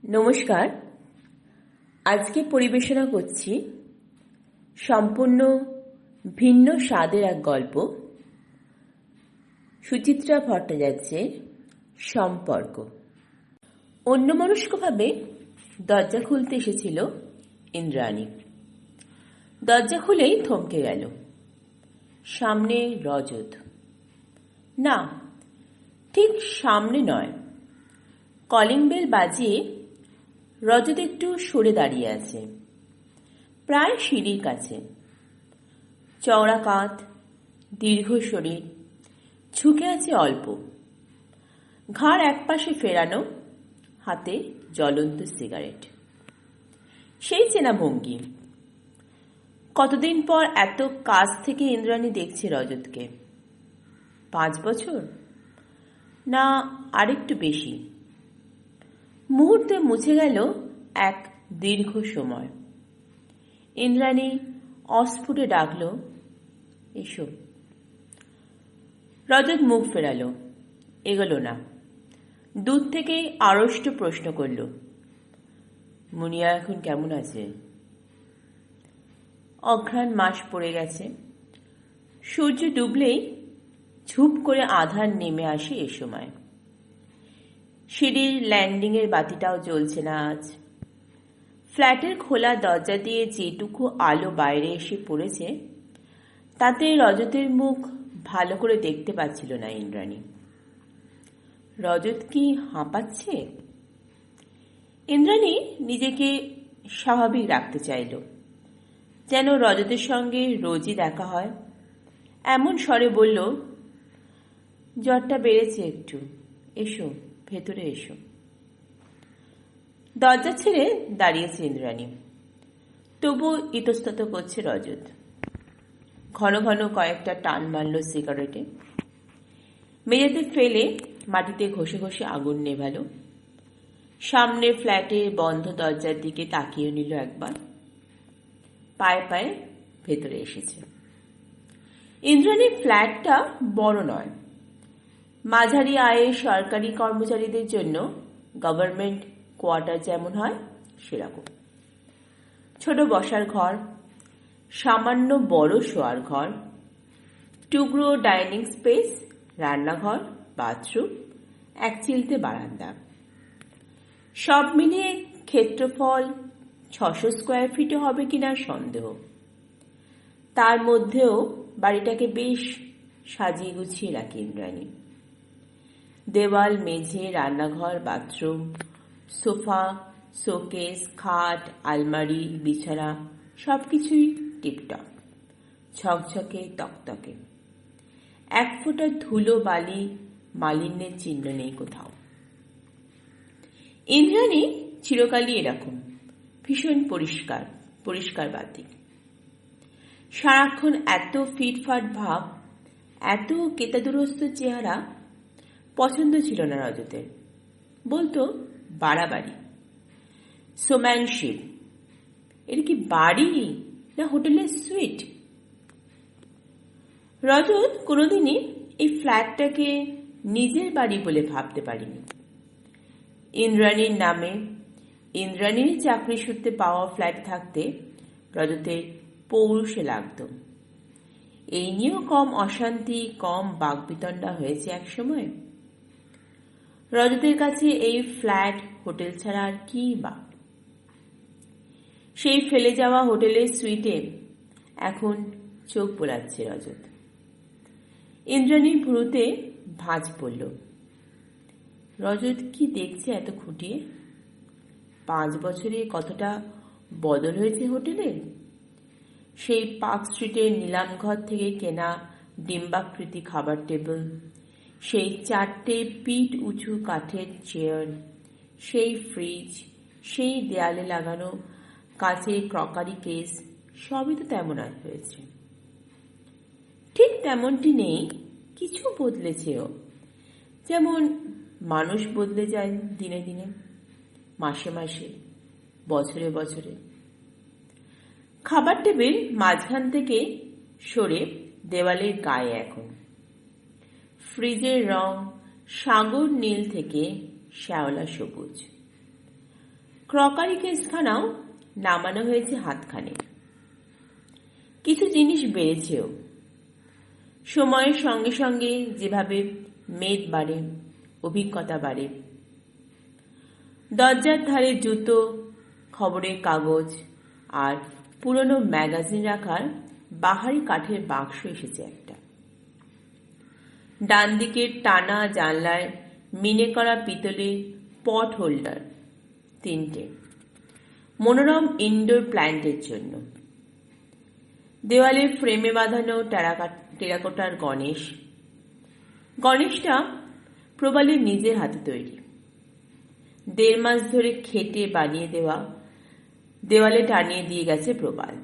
নমস্কার। আজকে পরিবেশনা করছি সম্পূর্ণ ভিন্ন স্বাদের এক গল্প, সুচিত্রা ভট্টাচার্যের সম্পর্ক। অন্যমনস্কভাবে দরজা খুলতে এসেছিল ইন্দ্রাণী। দরজা খুলেই থমকে গেল। সামনে রজত। না, ঠিক সামনে নয়, কলিং বেল বাজিয়ে রজত একটু সরে দাঁড়িয়ে আছে, প্রায় সিঁড়ির কাছে। চওড়া কাঁধ, দীর্ঘ শরীর, ঝুঁকে আছে অল্প, ঘাড় একপাশে ফেরানো, হাতে জ্বলন্ত সিগারেট। সেই চেনা ভঙ্গি। কতদিন পর এত কাছ থেকে ইন্দ্রাণী দেখছে রজতকে। 5 বছর, না আরেকটু বেশি। মুহূর্তে মুছে গেল এক দীর্ঘ সময়। ইন্দ্রাণী অস্ফুটে ডাকল, এসো। রজত মুখ ফেরালো, এগোলো না। দূর থেকেই আড়ষ্ট প্রশ্ন করল, মুনিয়া এখন কেমন আছে? অঘ্রাণ মাস পড়ে গেছে। সূর্য ডুবলেই ঝুপ করে আধার নেমে আসে এ সময়। সিঁড়ির ল্যান্ডিংয়ের বাতিটাও জ্বলছে না আজ। ফ্ল্যাটের খোলা দরজা দিয়ে যেটুকু আলো বাইরে এসে পড়েছে, তাতে রজতের মুখ ভালো করে দেখতে পাচ্ছিল না ইন্দ্রাণী। রজত কি হাঁপাচ্ছে? ইন্দ্রাণী নিজেকে স্বাভাবিক রাখতে চাইল, যেন রজতের সঙ্গে রোজই দেখা হয়। এমন স্বরে বলল, জ্বরটা বেড়েছে একটু, এসো ভেতরে এসো। দরজা ছেড়ে দাঁড়িয়েছে ইন্দ্রাণী, তবু ইতস্তত করছে রজত। ঘন ঘন কয়েকটা টান মারল সিগারেটে, মেঝেতে ফেলে মাটিতে ঘষে ঘষে আগুন নেভালো। সামনে ফ্ল্যাটের বন্ধ দরজার দিকে তাকিয়ে নিল একবার, পায়ে পায়ে ভেতরে এসেছে। ইন্দ্রাণীর ফ্ল্যাটটা বড় নয়, মাঝারি আয়ের সরকারি কর্মচারীদের জন্য গভর্নমেন্ট কোয়ার্টার যেমন হয় সেরকম। ছোট বসার ঘর, সামান্য বড় শোয়ার ঘর, টুকরো ডাইনিং স্পেস, রান্নাঘর, বাথরুম, এক চিলতে বারান্দা। সব মিলিয়ে ক্ষেত্রফল 600 স্কোয়ার ফিটও হবে কিনা সন্দেহ। তার মধ্যেও বাড়িটাকে বেশ সাজিয়ে গুছিয়ে রাখে ইন্দ্রাণী। দেওয়াল, মেঝে, রান্নাঘর, বাথরুম, সোফা, শোকেস, খাট, আলমারি, বিছানা সবকিছুই টিপটপ, ঝকঝকে তকতকে। এক ফোঁটা ধুলো বালি মালিন্যের চিহ্ন নেই কোথাও। ইন্দ্রাণী চিরকালই এরকম, ভীষণ পরিষ্কার পরিষ্কারবাদী। সারাক্ষণ এত ফিটফাট ভাব, এত কেতাদুরস্ত চেহারা পছন্দ ছিল না রজতের। বলতো বাড়াবাড়ি, সোম্যানশিপ। এর কি বাড়ি না হোটেলের সুইট? রজত কোনোদিনই এই ফ্ল্যাটটাকে নিজের বাড়ি বলে ভাবতে পারিনি। ইন্দ্রাণীর নামে, ইন্দ্রাণীর চাকরি সূত্রে পাওয়া ফ্ল্যাট থাকতে রজতের পৌরুষে লাগত। এই নিয়েও কম অশান্তি, কম বাকবিতণ্ডা হয়েছে এক সময়। রজতের কাছে এই ফ্ল্যাট হোটেল ছাড়া আর কি বা। সেই ফেলে যাওয়া হোটেলের সুইটে এখন চোখ বোলাচ্ছে রজত। ইন্দ্রাণীর ভুরুতে ভাঁজ পড়ল। রজত কি দেখছে এত খুঁটিয়ে? 5 বছরে কতটা বদল হয়েছে হোটেলের। সেই পার্ক স্ট্রিটের নিলামঘর থেকে কেনা ডিম্বাকৃতি খাবার টেবিল, সেই 4টে পিঠ উঁচু কাঠের চেয়ার, সেই ফ্রিজ, সেই দেয়ালে লাগানো কাঁচের ক্রকারি কেস, সবই তো তেমন হয়েছে। ঠিক তেমনটি নেই, কিছু বদলেছেও। যেমন মানুষ বদলে যায় দিনে দিনে, মাসে মাসে, বছরে বছরে। খাবার টেবিল মাঝখান থেকে সরে দেওয়ালের গায়ে এখন। ফ্রিজের রং সাগর নীল থেকে শ্যাওলা সবুজ। ক্রকারি কেসখানাও নামানো হয়েছে হাতখানে। কিছু জিনিস বেড়েছেও। সময়ের সঙ্গে সঙ্গে যেভাবে মেদ বাড়ে, অভিজ্ঞতা বাড়ে। দরজার ধারে জুতো, খবরের কাগজ আর পুরনো ম্যাগাজিন রাখার বাহারি কাঠের বাক্স এসেছে একটা। ডান দিকের টানা জানলায় মিনে করা পিতলের পট হোল্ডার 3টে, মনোরম ইনডোর প্ল্যান্টের জন্য। দেওয়ালে ফ্রেমে বাঁধানো টেরাকোটার গণেশ। গণেশটা প্রবালের নিজের হাতে তৈরি। 1.5 মাস ধরে খেটে বানিয়ে দেওয়া, দেওয়ালে টানিয়ে দিয়ে গেছে প্রবাল।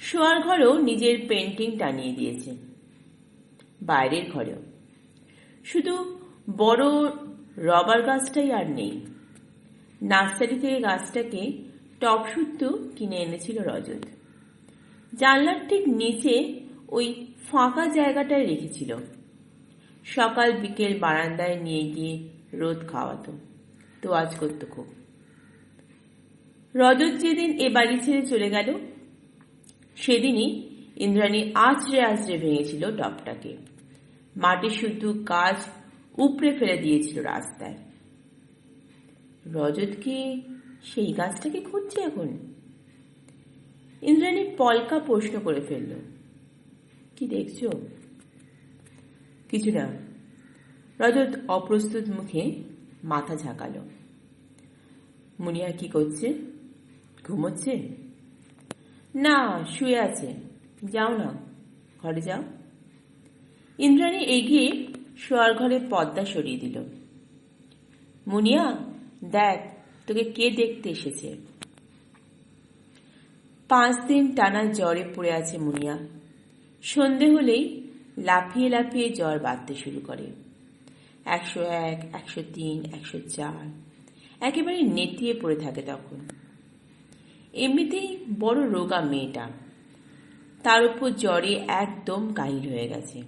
শোয়ার ঘরেও নিজের পেন্টিং টানিয়ে দিয়েছে, বাইরের ঘরেও। শুধু বড় রবার গাছটাই আর নেই। নার্সারি থেকে গাছটাকে টবসুদ্ধ কিনে এনেছিল রজত। জানলার ঠিক নিচে ওই ফাঁকা জায়গাটায় রেখেছিল। সকাল বিকেল বারান্দায় নিয়ে গিয়ে রোদ খাওয়াতো, তোয়াজ করত খুব। রজত যেদিন এ বাড়ি ছেড়ে চলে গেল, সেদিনই ইন্দ্রাণী আছড়ে আছড়ে ভেঙেছিল টবটাকে। মাটি শুদ্ধ গাছ উপড়ে ফেলে দিয়েছিল রাস্তায়। রজত কি সেই গাছটাকে খুঁজছে এখন? ইন্দ্রাণী পলকা প্রশ্ন করে ফেলল, কি দেখছো? কিছু না। রজত অপ্রস্তুত মুখে মাথা ঝাঁকালো। মুনিয়া কি করছে? ঘুমোচ্ছে? না, শুয়ে আছে। যাও না, ঘরে যাও। ইন্দ্রাণী এগিয়ে শোয়ার ঘরে পর্দা সরিয়ে দিল। মুনিয়া, দেখ তোকে কে দেখতে এসেছে। 5 দিন টানা জ্বরে পড়ে আছে মুনিয়া। সন্ধে হলেই লাফিয়ে লাফিয়ে জ্বর বাড়তে শুরু করে। 101, 103, 104, একেবারে নেতিয়ে পড়ে থাকে তখন। এমনিতেই বড় রোগা মেয়েটা, তার উপর জ্বরে একদম কাহিল হয়ে গেছে।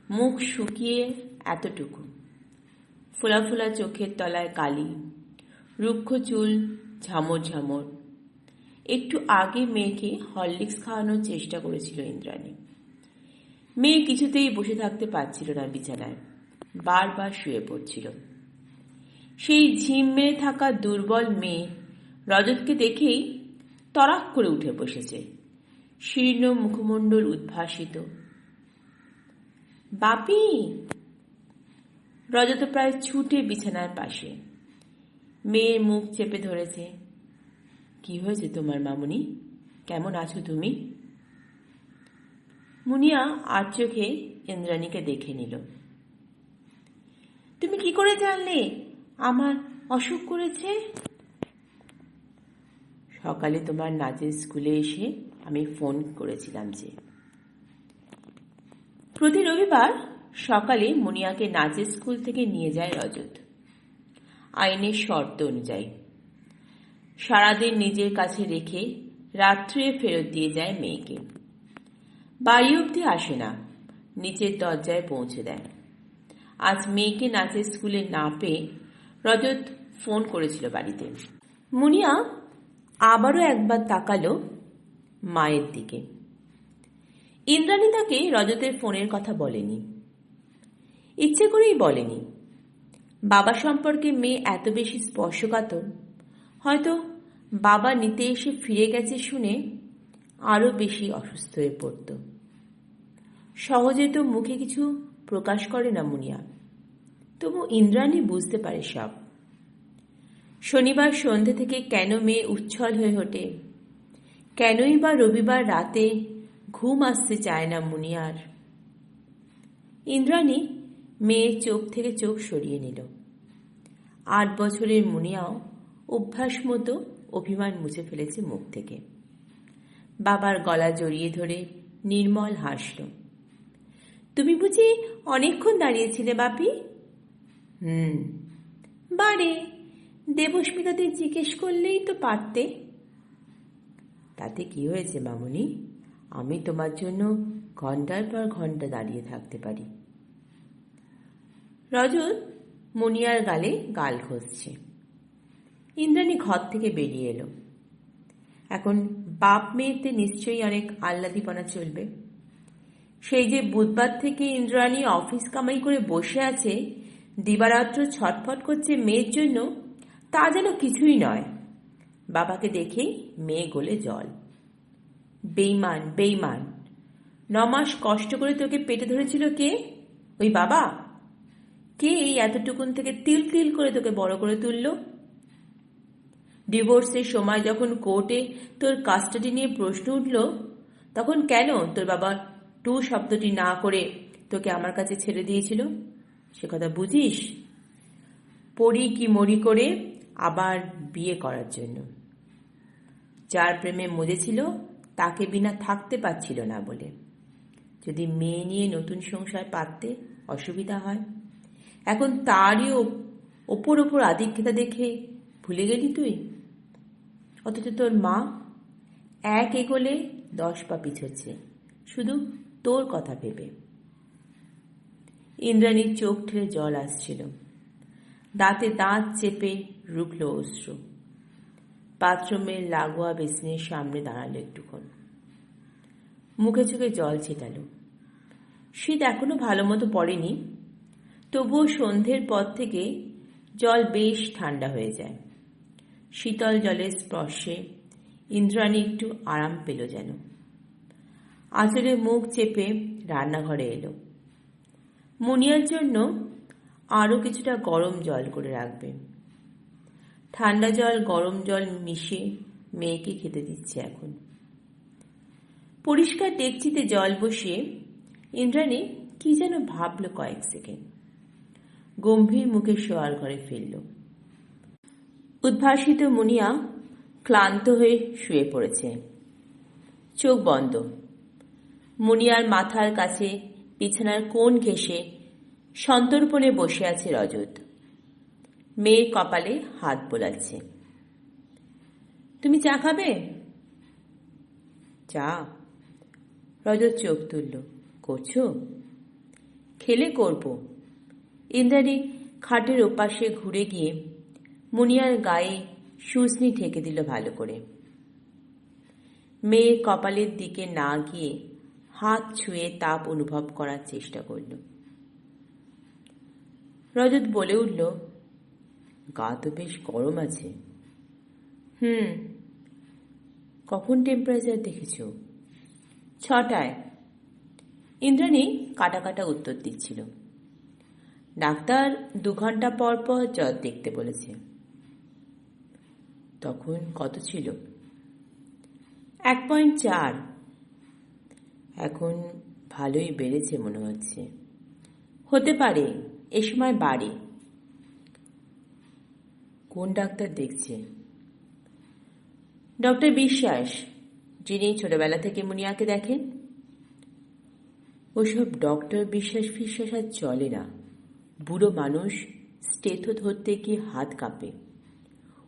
মুখ শুকিয়ে এতটুকু, ফোলা ফোলা চোখের তলায় কালি, রুক্ষ চুল ঝামর ঝামর। একটু আগে মেয়েকে হরলিক্স খাওয়ানোর চেষ্টা করেছিল ইন্দ্রাণী। মেয়ে কিছুতেই বসে থাকতে পারছিল না বিছানায়, বারবার শুয়ে পড়ছিল। সেই ঝিম মেরে থাকা দুর্বল মেয়ে রজতকে দেখেই তড়াক করে উঠে বসেছে, শীর্ণ মুখমণ্ডল উদ্ভাসিত। বাপি! রজত প্রায় ছুটে বিছানার পাশে, মেয়ের মুখ চেপে ধরেছে। কি হয়েছে তোমার মামুনি? কেমন আছো তুমি? মুনিয়া আর চোখে ইন্দ্রাণীকে দেখে নিল। তুমি কি করে জানলে আমার অসুখ করেছে? সকালে তোমার নাচের স্কুলে এসে আমি ফোন করেছিলাম যে। প্রতি রবিবার সকালে মুনিয়াকে নাচের স্কুল থেকে নিয়ে যায় রজত, আইনের শর্ত অনুযায়ী। সারাদিন নিজের কাছে রেখে রাত্রে ফেরত দিয়ে যায় মেয়েকে। বাড়ি অবধি আসে না, নিচের দরজায় পৌঁছে দেয়। আজ মেয়েকে নাচের স্কুলে না পেয়ে রজত ফোন করেছিল বাড়িতে। মুনিয়া আবারও একবার তাকালো মায়ের দিকে। ইন্দ্রাণী তাকে রজতের ফোনের কথা বলেনি, ইচ্ছে করেই বলেনি। বাবা সম্পর্কে মেয়ে এত বেশি স্পর্শকাতর, হয়তো বাবা নিতে এসে ফিরে গেছে শুনে আরো বেশি অসুস্থ হয়ে পড়ত। সহজে তো মুখে কিছু প্রকাশ করে না মুনিয়া, তবু ইন্দ্রাণী বুঝতে পারে সব। শনিবার সন্ধে থেকে কেন মেয়ে উচ্ছল হয়ে ওঠে, কেনই বা রবিবার রাতে ঘুম আসতে চায় না মুনিয়ার। ইন্দ্রাণী মেয়ের চোখ থেকে চোখ সরিয়ে নিল। 8 বছরের মুনিয়াও অভ্যাস মতো অভিমান মুছে ফেলেছে মুখ থেকে। বাবার গলা জড়িয়ে ধরে নির্মল হাসল। তুমি বুঝি অনেকক্ষণ দাঁড়িয়েছিলে বাপি? বারে, দেবস্মিতাদের জিজ্ঞেস করলেই তো পারতে। তাতে কি হয়েছে মামুনি? আমি তোমার জন্য ঘন্টার পর ঘন্টা দাঁড়িয়ে থাকতে পারি। রজত মুনিয়ার গালে গাল ঘষছে। ইন্দ্রাণী ঘর থেকে বেরিয়ে এলো। এখন বাপ মেয়েতে নিশ্চয়ই অনেক আহ্লাদীপনা চলবে। সেই যে বুধবার থেকে ইন্দ্রাণী অফিস কামাই করে বসে আছে, দিবারাত্র ছটফট করছে মেয়ের জন্য, তা যেন কিছুই নয়। বাবাকে দেখেই মেয়ে গলে জল। বেইমান, বেইমান! 9 মাস কষ্ট করে তোকে পেটে ধরেছিল কে? ওই বাবা? কে এই এতটুকুন থেকে তিল তিল করে তোকে বড় করে তুলল? ডিভোর্সের সময় যখন কোর্টে তোর কাস্টাডি নিয়ে প্রশ্ন উঠল, তখন কেন তোর বাবা টু শব্দটি না করে তোকে আমার কাছে ছেড়ে দিয়েছিল? সে কথা বুঝিস? পড়ি কি মরি করে আবার বিয়ে করার জন্য। যার প্রেমে মজেছিল তাকে বিনা থাকতে পারছিল না বলে। যদি মেয়ে নিয়ে নতুন সংসার পাততে অসুবিধা হয়, এখন তারই ওপর ওপর আধিক্যতা দেখে ভুলে গেলি তুই? অথচ তোর মা এক এগোলে 10 পা পিছোচ্ছে, শুধু তোর কথা ভেবে। ইন্দ্রাণীর চোখ ঠেলে জল আসছিল, দাঁতে দাঁত চেপে রুখল অশ্রু। বাথরুমের লাগোয়া বেসিনের সামনে দাঁড়ালো একটুক্ষণ, মুখে চোখে জল ছেটালো। শীত এখনো ভালো মতো পড়েনি, তবুও সন্ধ্যের পর থেকে জল বেশ ঠান্ডা হয়ে যায়। শীতল জলের স্পর্শে ইন্দ্রাণী একটু আরাম পেল যেন। আঁচলে মুখ চেপে রান্নাঘরে এলো। মুনিয়ার জন্য আরও কিছুটা গরম জল করে রাখবে। ঠান্ডা জল গরম জল মিশিয়ে মেয়েকে খেতে দিচ্ছে এখন। পরিষ্কার ডেকচিতে জল বসিয়ে ইন্দ্রাণী কি যেন ভাবল কয়েক সেকেন্ড, গম্ভীর মুখে শোয়ার ঘরে ফিরল। উদ্ভাসিত মুনিয়া ক্লান্ত হয়ে শুয়ে পড়েছে, চোখ বন্ধ। মুনিয়ার মাথার কাছে বিছানার কোণ ঘেঁষে সন্তর্পণে বসে আছে রজত। মেয়ের কপালে হাত বোলাচ্ছে। তুমি চা খাবে? চা? রজত চোখ তুলল। করছো? খেলে করব। ইন্দ্রাণী খাটের ওপাশে ঘুরে গিয়ে মুনিয়ার গায়ে শুষ্নি ঠেকে দিল ভালো করে। মেয়ের কপালের দিকে না গিয়ে হাত ছুঁয়ে তাপ অনুভব করার চেষ্টা করল। রজত বলে উঠল, গা তো বেশ গরম আছে। কখন টেম্পারেচার দেখেছ? 6টায়। ইন্দ্রাণী কাটা কাটা উত্তর দিচ্ছিল। ডাক্তার 2 ঘন্টা পর পর জ্বর দেখতে বলেছে। তখন কত ছিল? 1.4। এখন ভালোই বেড়েছে মনে হচ্ছে। হতে পারে, এ সময় বাড়ে। কোন ডাক্তার দেখছে? ডক্টর বিশ্বাস, যিনি ছোটবেলা থেকে মুনিয়াকে দেখেন। ওসব ডক্টর বিশ্বাস ফিশ্বাস আর চলে না। বুড়ো মানুষ, স্টেথো ধরতে গিয়ে হাত কাঁপে।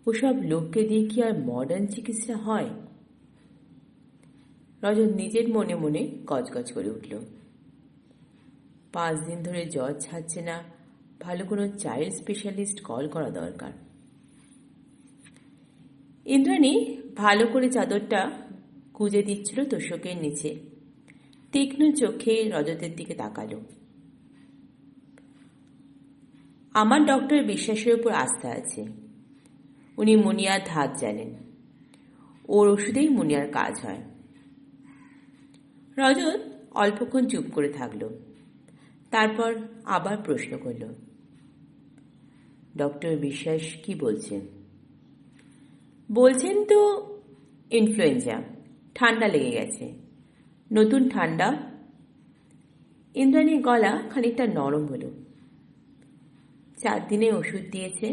ওসব লোককে দিয়ে কি আর মডার্ন চিকিৎসা হয়? রজত নিজের মনে মনে গজগজ করে উঠল। 5 দিন ধরে জ্বর ছাড়ছে না, ভালো কোনো চাইল্ড স্পেশালিস্ট কল করা দরকার। ইন্দ্রাণী ভালো করে চাদরটা গুজে দিচ্ছিল তোষকের নিচে, তীক্ষ্ণ চোখে রজতের দিকে তাকালো। আমার ডক্টর বিশ্বাসের উপর আস্থা আছে। উনি মুনিয়ার ধাত জানেন। ওর ওষুধেই মুনিয়ার কাজ হয়। রজত অল্পক্ষণ চুপ করে থাকল, তারপর আবার প্রশ্ন করল, ডক্টর বিশ্বাস কি বলছেন? বলছেন তো ইনফ্লুয়েঞ্জা, ঠান্ডা লেগে গেছে, নতুন ঠান্ডা। ইন্দ্রাণীর গলা খানিকটা নরম হলো। 4 দিনে ওষুধ দিয়েছে,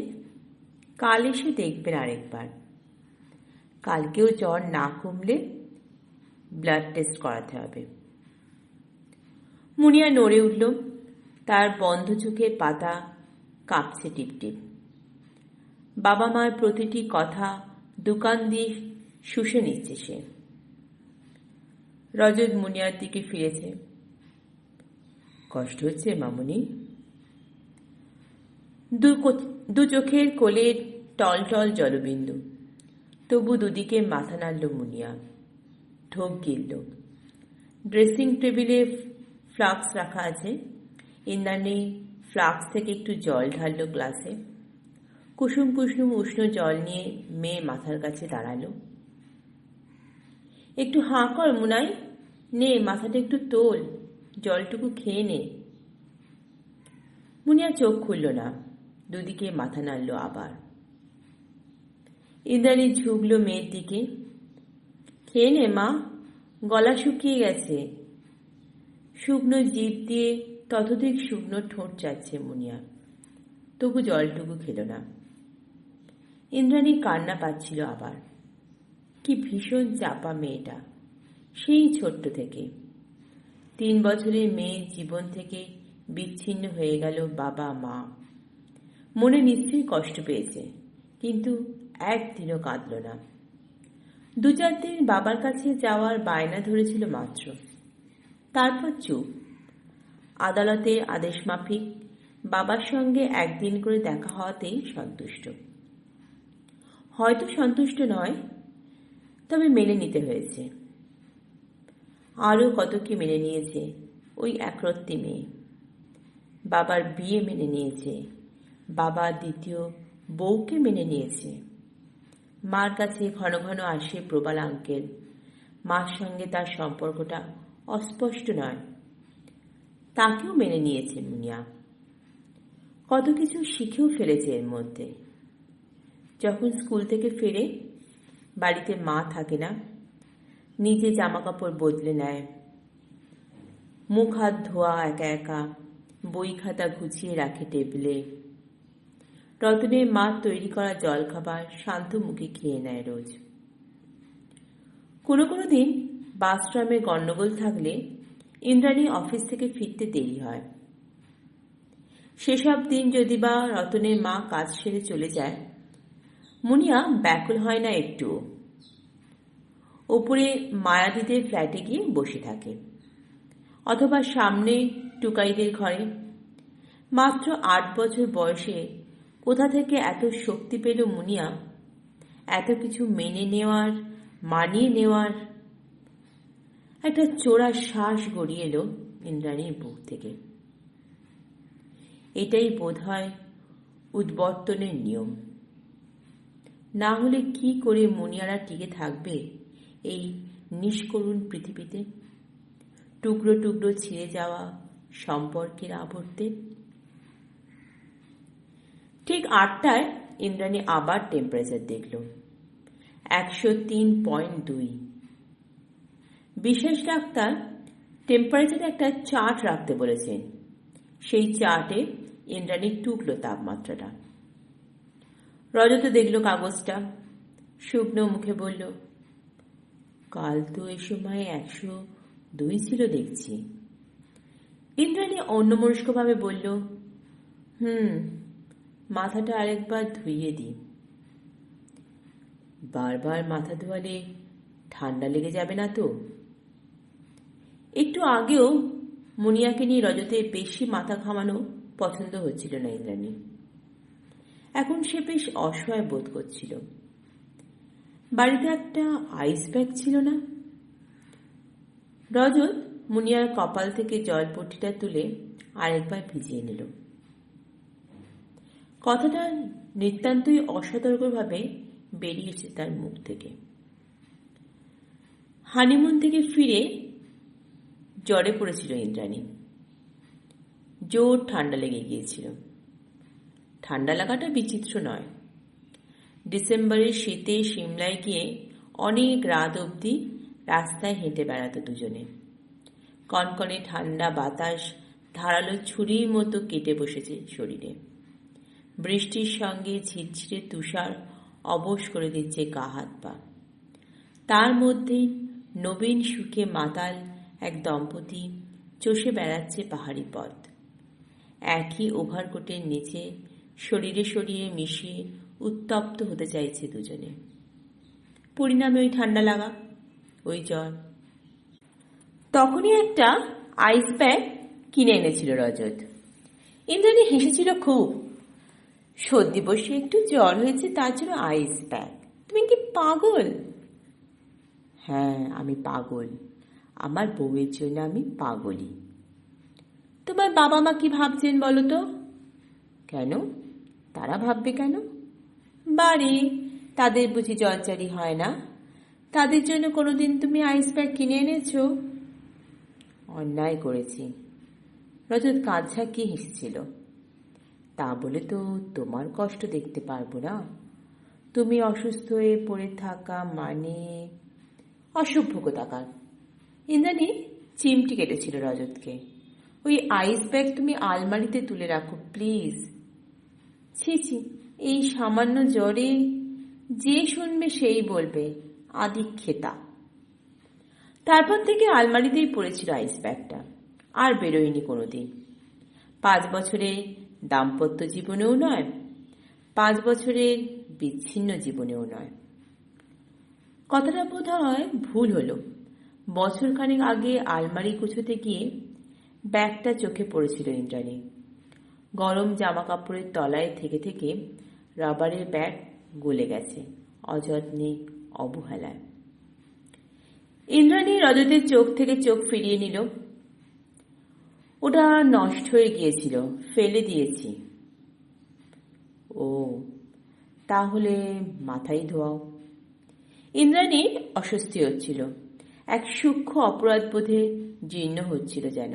কাল এসে দেখবেন আরেকবার। কালকেও জ্বর না কমলে ব্লাড টেস্ট করাতে হবে। মুনিয়া নড়ে উঠল, তার বন্ধ চোখের পাতা কাঁপছে টিপটিপ। বাবা মার প্রতিটি কথা দোকান দিয়ে শুষে নিচ্ছে সে। রজত মুনিয়ার দিকে ফিরেছে। কষ্ট হচ্ছে মামুনি? দু চোখের কোলের টলটল জলবিন্দু। তবু দুদিকে মাথা নাড়ল মুনিয়া, ঢোক গিলল। ড্রেসিং টেবিলে ফ্লাক্স রাখা আছে। ইন্দ্রাণী ফ্লাক্স থেকে একটু জল ঢালল গ্লাসে। কুসুম কুসুম উষ্ণ জল নিয়ে মেয়ে মাথার কাছে দাঁড়ালো। একটু হাঁ কর মুনাই, নে মাথাটা একটু তোল, জলটুকু খেয়ে নে। মুনিয়া চোখ খুলল না, দুদিকে মাথা নাড়ল আবার। ইন্দ্রাণী ঝুঁকল মেয়ের দিকে। খেয়ে নে মা, গলা শুকিয়ে গেছে। শুকনো জিভ দিয়ে ততোধিক শুকনো ঠোঁট যাচ্ছে মুনিয়া, তবু জলটুকু খেল না। ইন্দ্রাণী কান্না পাচ্ছিল আবার। কি ভীষণ চাপা মেয়েটা, সেই ছোট্ট থেকে। 3 বছরের মেয়ের জীবন থেকে বিচ্ছিন্ন হয়ে গেল বাবা মা। মনে নিশ্চয়ই কষ্ট পেয়েছে, কিন্তু একদিনও কাঁদল না। 2-4 দিন বাবার কাছে যাওয়ার বায়না ধরেছিল মাত্র, তারপর চুপ। আদালতের আদেশ মাফিক বাবার সঙ্গে একদিন করে দেখা হওয়াতেই সন্তুষ্ট। হয়তো সন্তুষ্ট নয়, তবে মেনে নিতে হয়েছে। আরও কত কি মেনে নিয়েছে ওই একরত্তি মেয়ে। বাবার বিয়ে মেনে নিয়েছে, বাবা দ্বিতীয় বউকে মেনে নিয়েছে। মার কাছে ঘন ঘন আসে প্রবাল আঙ্কেল। মার সঙ্গে তার সম্পর্কটা অস্পষ্ট নয়, তাকেও মেনে নিয়েছে মুনিয়া। কত কিছু শিখেও ফেলেছে এর মধ্যে। যখন স্কুল থেকে ফেরে, বাড়িতে মা থাকে না, নিজে জামা কাপড় বদলে নেয়, মুখ হাত ধোয়া একা একা, বই খাতা গুছিয়ে রাখে টেবিলে। রতনের মা তৈরি করা জলখাবার শান্ত মুখে খেয়ে নেয় রোজ। কোনো কোনো দিন বাসট্রামে গন্ডগোল থাকলে ইন্দ্রাণী অফিস থেকে ফিরতে দেরি হয়। সেসব দিন যদি বা রতনের মা কাজ সেরে চলে যায়, মুনিয়া ব্যাকুল হয় না একটুও। ওপরে মায়াদিদের ফ্ল্যাটে গিয়ে বসে থাকে, অথবা সামনে টুকাইদের ঘরে। মাত্র 8 বছর বয়সে কোথা থেকে এত শক্তি পেল মুনিয়া, এত কিছু মেনে নেওয়ার, মানিয়ে নেওয়ার। একটা চোরা শ্বাস গড়িয়ে এলো ইন্দ্রাণীর বুক থেকে। এটাই বোধহয় উদ্বর্তনের নিয়ম। না হলে কি করে মুনিয়ারা টিকে থাকবে এই নিষ্করুণ পৃথিবীতে, টুকরো টুকরো ছিঁড়ে যাওয়া সম্পর্কের আবর্তে। ঠিক 8টায় ইন্দ্রাণী আবার টেম্পারেচার দেখল, 103.2। বিশেষ ডাক্তার টেম্পারেচারে একটা চার্ট রাখতে বলেছেন। সেই চার্টে ইন্দ্রাণী টুকল তাপমাত্রাটা। রজত দেখল কাগজটা, শুকনো মুখে বলল, কাল তো এই সময় 102 ছিল দেখছি। ইন্দ্রাণী অন্যমনস্কভাবে বলল, মাথাটা আরেকবার ধুইয়ে দিই। বারবার মাথা ধোয়ালে ঠান্ডা লেগে যাবে না তো? একটু আগেও মুনিয়াকে নিয়ে রজতের বেশি মাথা ঘামানো পছন্দ হচ্ছিল না ইন্দ্রাণী। এখন সে বেশ অসহায় বোধ করছিল। বাড়িতে একটা আইস ব্যাগ ছিল না? রজত মুনিয়ার কপাল থেকে জলপট্টিটা তুলে আরেকবার ভিজিয়ে নিল। কথাটা নিতান্তই অসতর্কভাবে বেরিয়েছে তার মুখ থেকে। হানিমুন থেকে ফিরে জ্বরে পড়েছিল ইন্দ্রাণী। জোর ঠান্ডা লেগে গিয়েছিল। ঠান্ডা লাগাটা বিচিত্র নয়। ডিসেম্বরের শীতে সিমলায় গিয়ে অনেক রাত অবধি রাস্তায় হেঁটে বেড়াতো দুজনে। কনকনে ঠান্ডা বাতাস ধারালো ছুরির মতো কেটে বসেছে শরীরে। বৃষ্টির সঙ্গে ঝিরঝিরে তুষার অবশ করে দিচ্ছে গা হাত পা। তার মধ্যেই নবীন সুখে মাতাল এক দম্পতি চষে বেড়াচ্ছে পাহাড়ি পথ। একই ওভারকোটের নিচে শরীরে শরীরে মিশিয়ে উত্তপ্ত হতে চাইছে দুজনে। পরিণামে ওই ঠান্ডা লাগা, ওই জ্বর। তখনই একটা আইস ব্যাগ কিনে এনেছিল রজত। ইন্দ্রাণী হেসেছিল খুব। সর্দি বসে একটু জ্বর হয়েছে, তার জন্য আইস প্যাক। তুমি কি পাগল? হ্যাঁ, আমি পাগল। আমার বউয়ের জন্য আমি পাগলই। তোমার বাবা মা কি ভাবছেন বলো তো? কেন? তারা ভাববে কেন? বাড়ি, তাদের বুঝি জলচারি হয় না? তাদের জন্য কোনোদিন তুমি আইস প্যাক কিনে এনেছো? অন্যায় করেছি। রজত কাঁধ ঝাঁকিয়ে হেসেছিল। তা বলে তো তোমার কষ্ট দেখতে পারবো না। তুমি অসুস্থ হয়ে পড়ে থাকা মানে? অসভ্য কোথাকার। ইন্দ্রাণী চিমটি কেটেছিল রজতকে। ওই আইস ব্যাগ তুমি আলমারিতে তুলে রাখো প্লিজ। ছি ছি, এই সামান্য জ্বরে যে শুনবে সেই বলবে আদিক্ষেতা। তারপর থেকে আলমারিতেই পড়েছিল আইস ব্যাগটা, আর বেরোয়নি কোনোদিন। 5 বছরের দাম্পত্য জীবনেও নয়, 5 বছরের বিচ্ছিন্ন জীবনেও নয়। কথাটা বোধ হয় ভুল হলো। বছরখানেক আগে আলমারি গুছোতে গিয়ে ব্যাগটা চোখে পড়েছিল ইন্দ্রাণী। গরম জামা কাপড়ের তলায় থেকে থেকে রাবারের ব্যাগ গলে গেছে অযত্নে, অবহেলায়। ইন্দ্রাণী রজতের চোখ থেকে চোখ ফিরিয়ে নিল। ওটা নষ্ট হয়ে গিয়েছিল, ফেলে দিয়েছি। ও, তাহলে মাথায় ধোয়াও। ইন্দ্রাণীর অস্বস্তি হচ্ছিল। এক সূক্ষ্ম অপরাধ বোধে জীর্ণ হচ্ছিল যেন।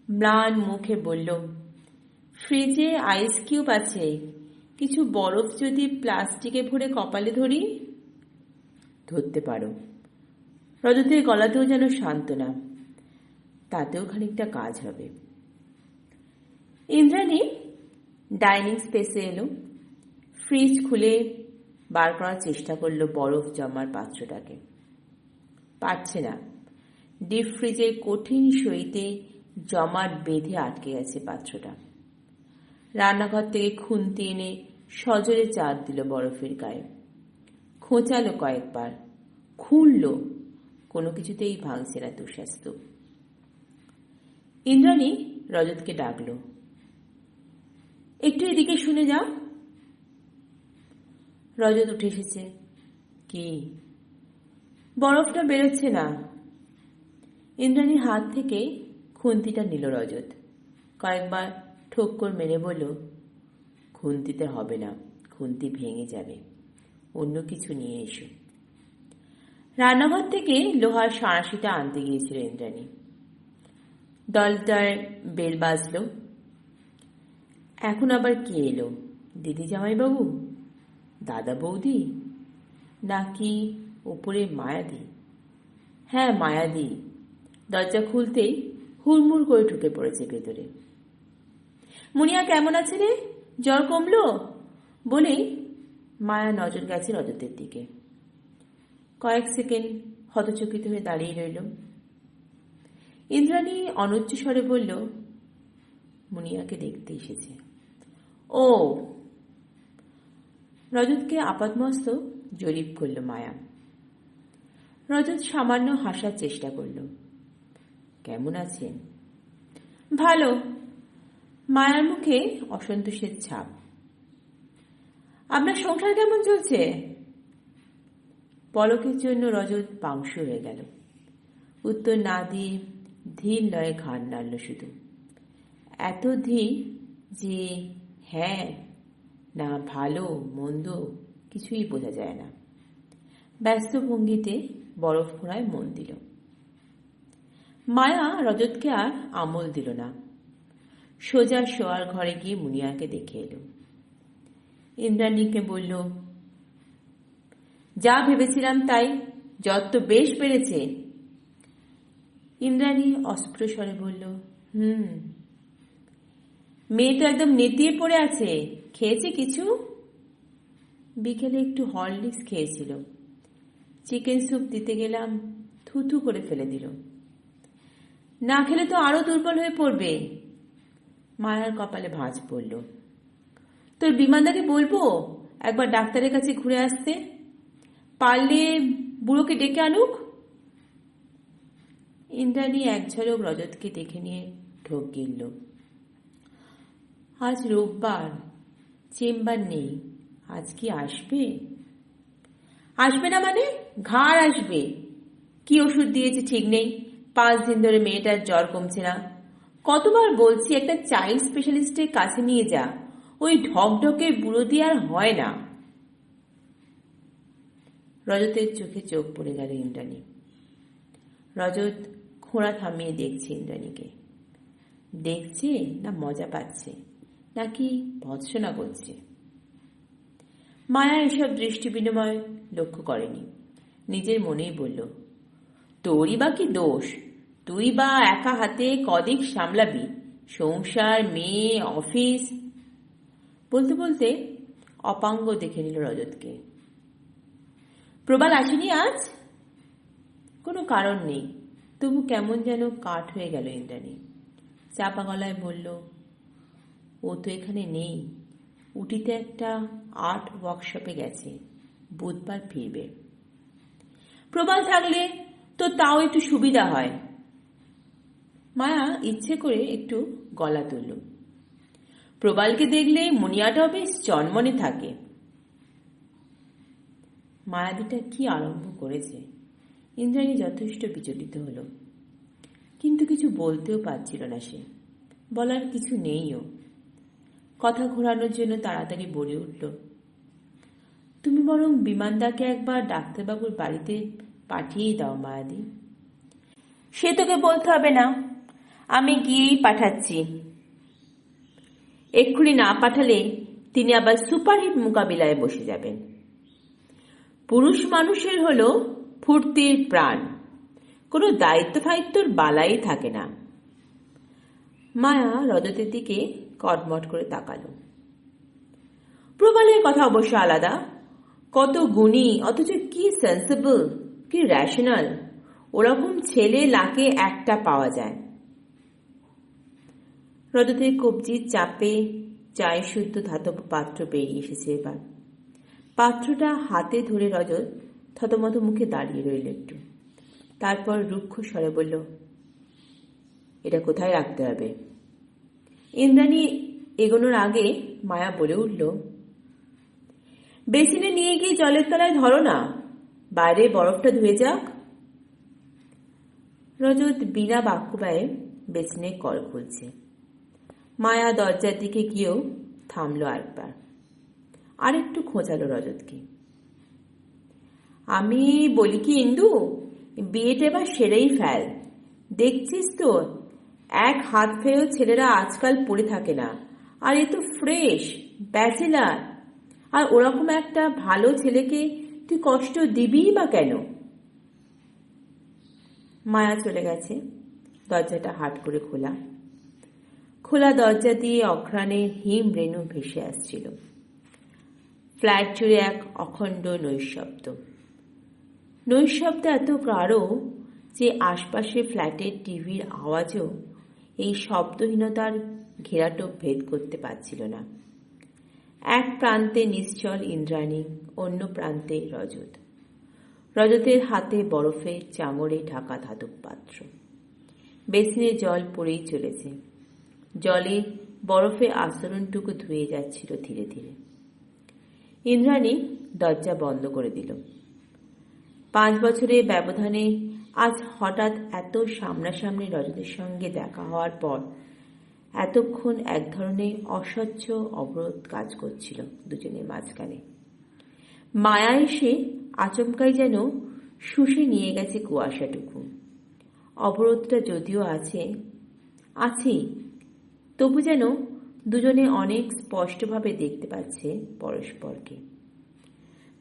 ম্লান মুখে বলল, ফ্রিজে আইস কিউব আছে, কিছু বরফ যদি প্লাস্টিকে ভরে কপালে ধরি? ধরতে পারো। রজতের গলাতেও যেন সান্ত্বনা, তাতেও খানিকটা কাজ হবে। ইন্দ্রাণী ডাইনিং স্পেসে এলো। ফ্রিজ খুলে বার করার চেষ্টা করলো বরফ জমার পাত্রটাকে। পারছে না। ডিপ ফ্রিজের কঠিন সইতে জমাট বেঁধে আটকে গেছে পাত্রটা। রান্নাঘর থেকে খুন্তি এনে সজোরে চার দিল বরফের গায়ে। খোঁচালো কয়েকবার, খুলল, কোনো কিছুতেই ভাঙছে না দুঃস্বাস্থ্য। ইন্দ্রাণী রজতকে ডাকল, একটু এদিকে শুনে যাও। রজত উঠে এসেছে। কি? বরফটা বেরোচ্ছে না। ইন্দ্রাণীর হাত থেকে খুন্তিটা নিল রজত। কয়েকবার ঠোক্কর মেরে বলল, খুন্তিতে হবে না, খুন্তি ভেঙে যাবে, অন্য কিছু নিয়ে এসো। রান্নাঘর থেকে লোহার সাঁড়াশিটা আনতে গিয়েছিল ইন্দ্রাণী। দরজার বেল বাজল। এখন আবার কে এলো? দিদি জামাইবাবু? দাদা বৌদি? নাকি ওপরে মায়াদি? হ্যাঁ, মায়াদি। দরজা খুলতেই হুড়মুড় করে ঢুকে পড়েছে ভেতরে। মুনিয়া কেমন আছে রে? জ্বর কমলো? বলেই মায়া নজর গেছে রজতের দিকে। কয়েক সেকেন্ড হতচকিত হয়ে দাঁড়িয়ে রইল। ইন্দ্রাণী অনুচ্চ স্বরে বলল, মুনিয়াকে দেখতে এসেছে। ও। রজতকে আপাতমস্তক জরিপ করল মায়া। রজত সামান্য হাসার চেষ্টা করল। কেমন আছেন? ভালো। মায়ার মুখে অসন্তোষের ছাপ। আপনার সংসার কেমন চলছে? পলকের জন্য রজত পাংশু হয়ে গেল। উত্তর না দিয়ে ধীর লয়ে ঘাড় নাড়ল শুধু। এত ধীর যে হ্যাঁ না ভালো মন্দ কিছুই বোঝা যায় না। ব্যস্ত ভঙ্গিতে বরফ ফোড়ায় মন দিল। মায়া রজতকে আর আমল দিল না। সোজা শোয়ার ঘরে গিয়ে মুনিয়াকে দেখে এলো। ইন্দ্রাণীকে বলল, যা ভেবেছিলাম তাই, জ্বর তো বেশ বেড়েছে। ইন্দ্রাণী অস্ফুট স্বরে বলল, মেয়ে তো একদম নেতিয়ে পড়ে আছে। খেয়েছে কিছু? বিকেলে একটু হরলিক্স খেয়েছিল। চিকেন স্যুপ দিতে গেলাম, থুথু করে ফেলে দিল। না খেলে তো আরো দুর্বল হয়ে পড়বে। মায়ার কপালে ভাঁজ পড়ল। তোর বিমানদাকে বলবো একবার ডাক্তারের কাছে ঘুরে আসতে, পারলে বুড়োকে ডেকে আনুক। ইন্দ্রাণী এক ঝলক রজতকে দেখে নিয়ে ঢোক গিলল। আজ রোববার, চেম্বার নেই, আজ কি আসবে? আসবে না মানে? ঘাড় আসবে। কি ওষুধ দিয়েছে ঠিক নেই, 5 দিন ধরে মেয়েটার জ্বর কমছে না। কতবার বলছি একটা চাইল্ড স্পেশালিস্টের কাছে নিয়ে যা, ওই ঢকঢকের বুড়ো দিয়ে আর হয় না। রজতের চোখে চোখ পড়ে গেল ইন্দ্রাণী। রজত খোঁড়া থামিয়ে দেখছে ইন্দ্রাণীকে। দেখছে না মজা পাচ্ছে, নাকি ভৎসনা করছে? মায়া এসব দৃষ্টি বিনিময় লক্ষ্য করেনি, নিজের মনেই বলল, তোরই বা কি দোষ? তুই বা একা হাতে কদিক সামলাবি, সংসার, মেয়ে, অফিস। বলতে বলতে অপাঙ্গ দেখে নিল রজতকে। প্রবাল আসেনি আজ? কোনো কারণ নেই, তবু কেমন যেন কাঠ হয়ে গেল ইন্দ্রাণী। চাপা গলায় বলল, ও তো এখানে নেই, উটিতে একটা আর্ট ওয়ার্কশপে গেছে, বুধবার ফিরবে। প্রবাল থাকলে তো তাও একটু সুবিধা হয়। মায়া ইচ্ছে করে একটু গলা তুলল। প্রবালকে দেখলে মুনিয়াটাও বেশ চনমনে থাকে। মায়াদিটা কি আরম্ভ করেছে! ইন্দ্রাণী যথেষ্ট বিচলিত হল, কিন্তু কিছু বলতেও পারছিল না সে। বলার কিছু নেইও। কথা ঘোরানোর জন্য তাড়াতাড়ি বলে উঠল, তুমি বরং বিমানদাকে একবার ডাক্তারবাবুর বাড়িতে পাঠিয়েই দাও মায়াদি। সে তোকে বলতে হবে না, আমি গিয়েই পাঠাচ্ছি। এক্ষুনি না পাঠালে তিনি আবার সুপারহিট মোকাবিলায় বসে যাবেন। পুরুষ মানুষের হলো ফুর্তির প্রাণ, কোনো দায়িত্ব ফায়িত্বর বালাই থাকে না। মায়া রজতের দিকে কটমট করে তাকালো। প্রবালের কথা অবশ্য আলাদা, কত গুণী, অথচ কি সেন্সিবল, কি রেশনাল। ওরকম ছেলে লাখে একটা পাওয়া যায়। রজতের কবজির চাপে চায় শুদ্ধ ধাতব পাত্র বেরিয়ে এসেছে এবার। পাত্রটা হাতে ধরে রজত থতমত মুখে দাঁড়িয়ে রইল একটু, তারপর রুক্ষ স্বরে বলল, এটা কোথায় রাখতে হবে? ইন্দ্রাণী এগোনোর আগে মায়া বলে উঠল, বেসিনে নিয়ে গিয়ে জলের তলায় ধরো না, বাইরে বরফটা ধুয়ে যাক। রজত বিনা বাক্য ব্যয়ে বেসিনের কল খুলছে। মায়া দরজার দিকে গিয়েও থামলো আরেকবার, আরেকটু খোঁচালো রজতকে। আমি বলি কি ইন্দু, বিয়েটা এবার সেরেই ফেল। দেখছিস তো, এক হাত ফেয়েও ছেলেরা আজকাল পড়ে থাকে না, আর এ তো ফ্রেশ ব্যাচেলার। আর ওরকম একটা ভালো ছেলেকে তুই কষ্ট দিবিই বা কেন? মায়া চলে গেছে, দরজাটা হাট করে খোলা। খোলা দরজা দিয়ে অঘ্রাণের হিম রেণু ভেসে আসছিল। ফ্ল্যাট জুড়ে এক অখণ্ড নৈশব্দ। নৈশব্দ এত গাঢ় যে আশপাশের ফ্ল্যাটের টিভির আওয়াজও এই শব্দহীনতার ঘেরাটোপ ভেদ করতে পারছিল না। এক প্রান্তে নিশ্চল ইন্দ্রাণী, অন্য প্রান্তে রজত। রজতের হাতে বরফের চাঙড়ে ঢাকা ধাতব পাত্র। বেসিনে জল পড়েই চলেছে, জলে বরফের আস্তরণটুকু ধুয়ে যাচ্ছিল ধীরে ধীরে। ইন্দ্রাণী দরজা বন্ধ করে দিল। 5 বছরের ব্যবধানে আজ হঠাৎ এত সামনাসামনি রজতের সঙ্গে দেখা হওয়ার পর এতক্ষণ এক ধরনের অস্বচ্ছ অবরোধ কাজ করছিল দুজনের মাঝখানে। মায়া এসে আচমকাই যেন শুষে নিয়ে গেছে কুয়াশাটুকু। অবরোধটা যদিও আছেই, তবু যেন দুজনে অনেক স্পষ্টভাবে দেখতে পাচ্ছে পরস্পরকে।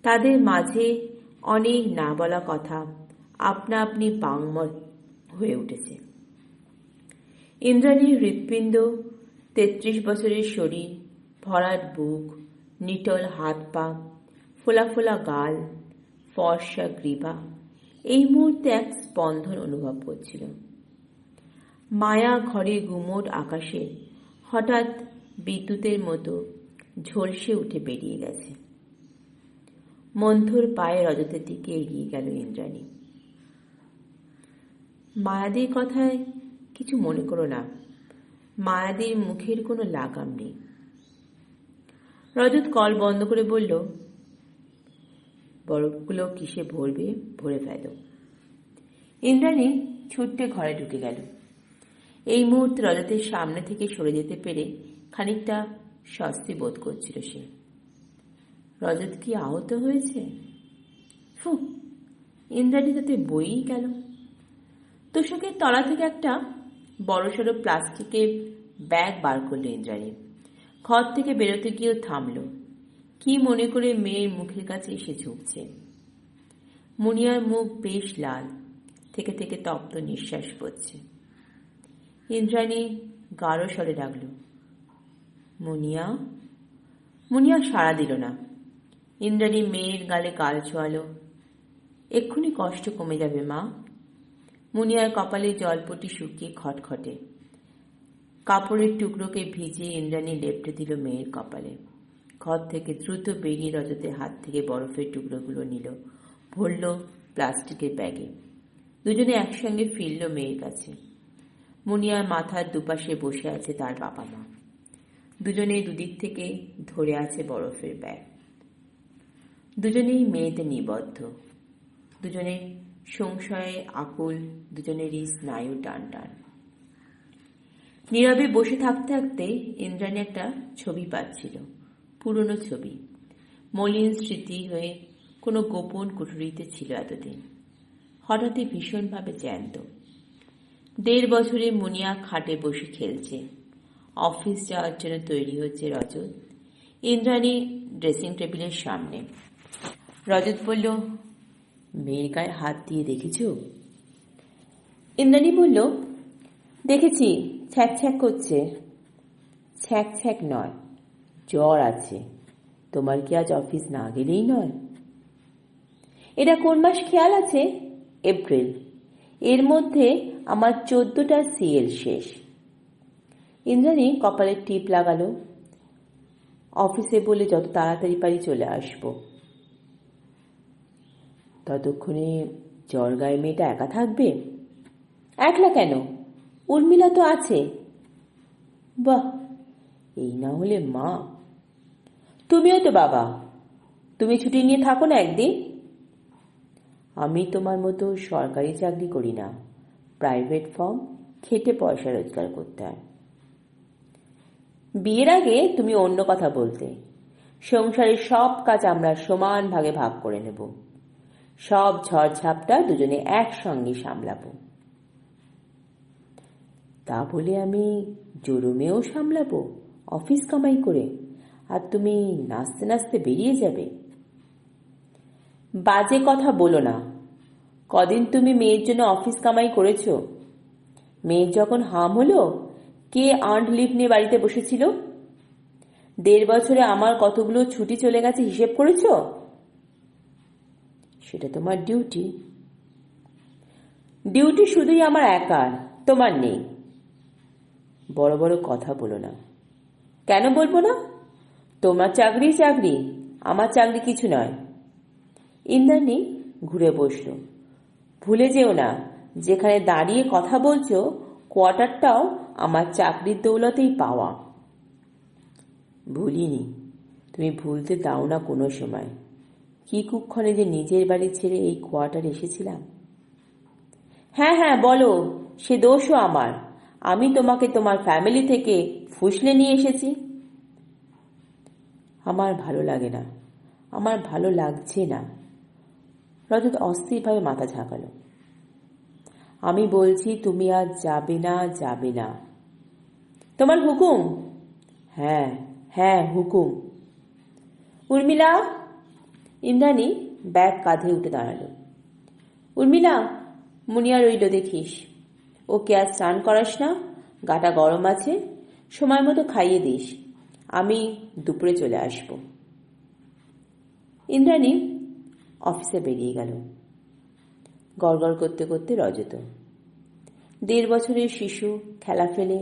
তাদের মাঝে অনেক না বলা কথা আপনা আপনি বাংময় হয়ে উঠেছে। ইন্দ্রাণীর হৃৎপিণ্ড, 33 বছরের শরীর, ভরাট বুক, নিটল হাত পা, ফোলা ফোলা গাল, ফর্সা গ্রীবা এই মুহূর্তে এক স্পন্দন অনুভব করছিল। মায়া ঘরের গুমোট আকাশে হঠাৎ বিদ্যুতের মতো ঝলসে উঠে বেরিয়ে গেছে। মন্থর পায়ে রজতের দিকে এগিয়ে গেল ইন্দ্রাণী। মায়াদির কথায় কিছু মনে করো না, মায়াদির মুখের কোনো লাগাম নেই। রজত কল বন্ধ করে বলল, বরফগুলো কিসে ভরবে, ভরে ফেলো। ইন্দ্রাণী ছুটতে ঘরে ঢুকে গেল। এই মুহূর্তে রজতের সামনে থেকে সরে যেতে পেরে খানিকটা স্বস্তি বোধ করছিল সে। রজত কি আহত হয়েছে? ফু, ইন্দ্রাণী তাতে বইই গেল। তোষকের তলা থেকে একটা বড়সড় প্লাস্টিকের ব্যাগ বার করল ইন্দ্রাণী। ঘর থেকে বেরোতে গিয়েও থামল। কি মনে করে মেয়ের মুখের কাছে এসে ঝুঁকছে। মুনিয়ার মুখ বেশ লাল, থেকে থেকে তপ্ত নিঃশ্বাস পড়ছে। ইন্দ্রাণী গাঢ় স্বরে ডাকল, মুনিয়া। মুনিয়া সাড়া দিল না। ইন্দ্রাণী মেয়ের গালে গাল ছোঁয়ালো। এক্ষুনি কষ্ট কমে যাবে মা। মুনিয়ার কপালে জলপটি শুকিয়ে খটখটে। কাপড়ের টুকরোকে ভিজিয়ে ইন্দ্রাণী লেপটে দিল মেয়ের কপালে। ঘর থেকে দ্রুত বেরিয়ে রজতের হাত থেকে বরফের টুকরোগুলো নিল, ভরল প্লাস্টিকের ব্যাগে। দুজনে একসঙ্গে ফিরল মেয়ের কাছে। মুনিয়ার মাথার দুপাশে বসে আছে তার বাবা মা। দুজনেই দুদিক থেকে ধরে আছে বরফের ব্যাগ। দুজনেই মেয়েতে নিবদ্ধ। দুজনের সংশয়ে আকুল, দুজনেরই স্নায়ু টান টান। নীরবে বসে থাকতে থাকতে ইন্দ্রাণী একটা ছবি পাচ্ছিল, পুরনো ছবি। মলিন স্মৃতি হয়ে কোনো গোপন কুঠুরিতে ছিল এতদিন। হঠাৎই ভীষণভাবে জ্যান্ত। 1.5 বছরে মুনিয়া খাটে বসে খেলছে। অফিস যাওয়ার জন্য তৈরি হচ্ছে রজত। ইন্দ্রাণী ড্রেসিং টেবিলের সামনে। রজত বলল, মেয়ের গায়ে হাত দিয়ে দেখেছ? ইন্দ্রাণী বলল, দেখেছি, ছ্যাক ছ্যাক করছে। ছ্যাক ছ্যাক নয়, জ্বর আছে। তোমার কি আজ অফিস না গেলেই নয়? এটা কোন মাস খেয়াল আছে? এপ্রিল। এর মধ্যে আমার 14টা সিএল শেষ। ইন্দ্রাণী কপালে টিপ লাগালো। অফিসে বলে যত তাড়াতাড়ি পারি চলে আসব। ততক্ষণে জ্বর গায়ে মেয়েটা একা থাকবে? একলা কেন, উর্মিলা তো আছে। বাহ, এই না হলে মা। তুমিও তো বাবা, তুমি ছুটি নিয়ে থাকো না একদিন। আমি তোমার মতো সরকারি চাকরি করি না, প্রাইভেট ফার্ম, খেটে পয়সা রোজগার করতে হয়। বিয়ের আগে তুমি অন্য কথা বলতে। সংসারের সব কাজ আমরা সমান ভাগে ভাগ করে নেব। সব ঝড়ঝাপটা দুজনে একসঙ্গে সামলাবো। তা বলে আমি জোরুমেও সামলাবো অফিস কামাই করে, আর তুমি নাচতে নাচতে বেরিয়ে যাবে? বাজে কথা বলো না। কদিন তুমি মেয়ের জন্য অফিস কামাই করেছ? মেয়ের যখন হাম হলো, কে আর্নড লিভ নিয়ে বাড়িতে বসেছিল? 1.5 বছরে আমার কতগুলো ছুটি চলে গেছে হিসেব করেছ? সেটা তোমার ডিউটি। ডিউটি শুধুই আমার একার, তোমার নেই। বড় বড় কথা বলো না। কেন বলবো না? তোমার চাকরি চাকরি, আমার চাকরি কিছু নয়। ইন্দ্রাণী ঘুরে বসল। ভুলে যেও না, যেখানে দাঁড়িয়ে কথা বলছো কোয়ার্টারটাও আমার চাকরির দৌলতেই পাওয়া। ভুলিনি, তুমি ভুলতে দাও না কোনো সময়। কি কুক্ষণে যে নিজের বাড়ি ছেড়ে এই কোয়ার্টার এসেছিলাম। হ্যাঁ হ্যাঁ বলো, সে দোষও আমার। আমি তোমাকে তোমার ফ্যামিলি থেকে ফুসলে নিয়ে এসেছি। আমার ভালো লাগে না, আমার ভালো লাগছে না। রজত অস্থিরভাবে মাথা ঝাঁকালো। আমি বলছি তুমি আজ যাবে না, যাবে না। তোমার হুকুম? হ্যাঁ হ্যাঁ হুকুম। উর্মিলা। ইন্দ্রাণী ব্যাগ কাঁধে উঠে দাঁড়ালো। উর্মিলা, মুনিয়া রইল দেখিস। ওকে আজ স্নান করাস না, গাটা গরম আছে, সময় মতো খাইয়ে দিস। আমি দুপুরে চলে আসব। ইন্দ্রাণী অফিসে বেরিয়ে গেল। গড়গড় করতে করতে রজত। 1.5 বছরের শিশু খেলা ফেলে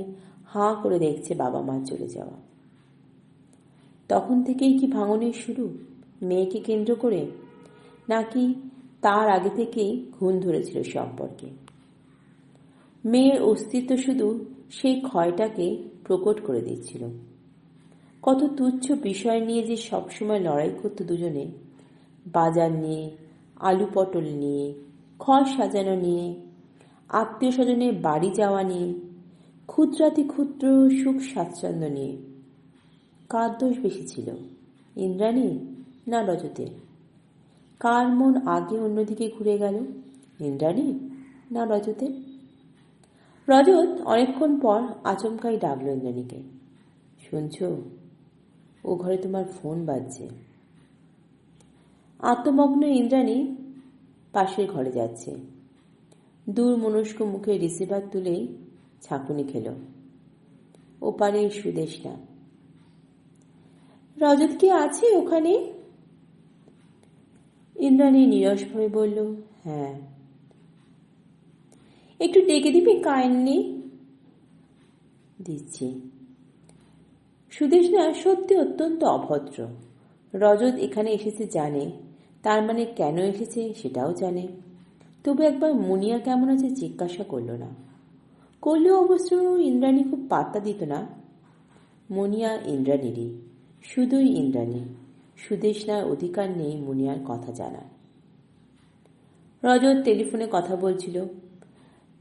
হাঁ করে দেখছে বাবা মা চলে যাওয়া। তখন থেকেই কি ভাঙনের শুরু মেয়েকে কেন্দ্র করে, নাকি তার আগে থেকেই ঘুণ ধরেছিল সম্পর্কে? মেয়ের অস্তিত্ব শুধু সেই ক্ষয়টাকে প্রকট করে দিচ্ছিল। কত তুচ্ছ বিষয় নিয়ে যে সবসময় লড়াই করতো দুজনে, বাজার নিয়ে, আলু পটল নিয়ে, ঘর সাজানো নিয়ে, আত্মীয় স্বজনের বাড়ি যাওয়া নিয়ে, ক্ষুদ্রাতি ক্ষুদ্র সুখ স্বাচ্ছন্দ্য নিয়ে। কার দোষ বেশি ছিল, ইন্দ্রাণী না রজতের? কার মন আগে অন্যদিকে ঘুরে গেল, ইন্দ্রাণী না রজতের? রজত অনেকক্ষণ পর আচমকাই ডাকল ইন্দ্রাণীকে। শুনছ, ও ঘরে তোমার ফোন বাজছে। আত্মমগ্ন ইন্দ্রাণী পাশের ঘরে যাচ্ছে। দূর মনস্ক মুখে রিসিভার তুলেই ঝাঁকুনি খেল। ওপারে সুদেশনা। রজত কি আছে ওখানে? ইন্দ্রাণী নীরসভাবে বলল, হ্যাঁ। একটু ডেকে দিবি কাইন্ডলি? দিচ্ছি। সুদেশনা সত্যি অত্যন্ত অভদ্র। রজত এখানে এসেছে জানে, তার মানে কেন এসেছে সেটাও জানে। তবু একবার মুনিয়া কেমন আছে জিজ্ঞাসা করল না। করলেও অবশ্য ইন্দ্রাণী খুব পাত্তা দিত না। মুনিয়া ইন্দ্রাণীরই, শুধুই ইন্দ্রাণী। সুদেশনার অধিকার নেই মুনিয়ার কথা জানার। রজত টেলিফোনে কথা বলছিল।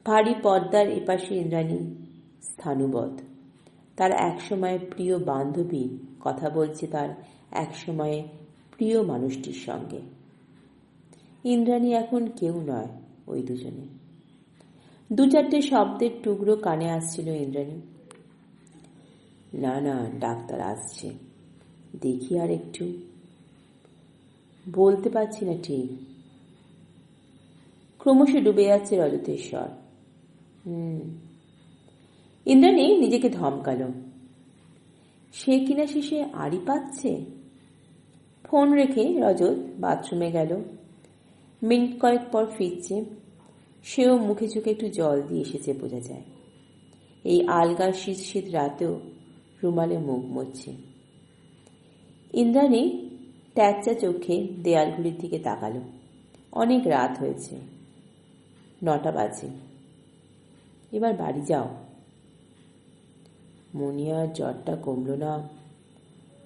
ভারী পর্দার এপাশে ইন্দ্রাণী স্থাণুবৎ। তার একসময় প্রিয় বান্ধবী কথা বলছে তার একসময়ে প্রিয় মানুষটির সঙ্গে। ইন্দ্রাণী এখন কেউ নয় ওই দুজনে। দু চারটে শব্দের টুকরো কানে আসছিল ইন্দ্রাণী। না না, ডাক্তার আসছে, দেখি আর একটু। বলতে পারছি না ঠিক। ক্রমশ ডুবে যাচ্ছে রজতের স্বর। ইন্দ্রাণী নিজেকে ধমকালো। সে কিনা শেষে আড়ি পাচ্ছে। ফোন রেখে রজত বাথরুমে গেল। মিনিট কয়েক পর ফিরছে। সেও মুখে চোখে একটু জল দিয়ে এসেছে বোঝা যায়। এই আলগা শীত শীত রাতেও রুমালে মুখ মুছছে। ইন্দ্রাণী ট্যাচা চোখে দেয়াল ঘড়ির দিকে তাকালো। অনেক রাত হয়েছে, 9টা বাজে। এবার বাড়ি যাও। মুনিয়ার জ্বরটা কমল না।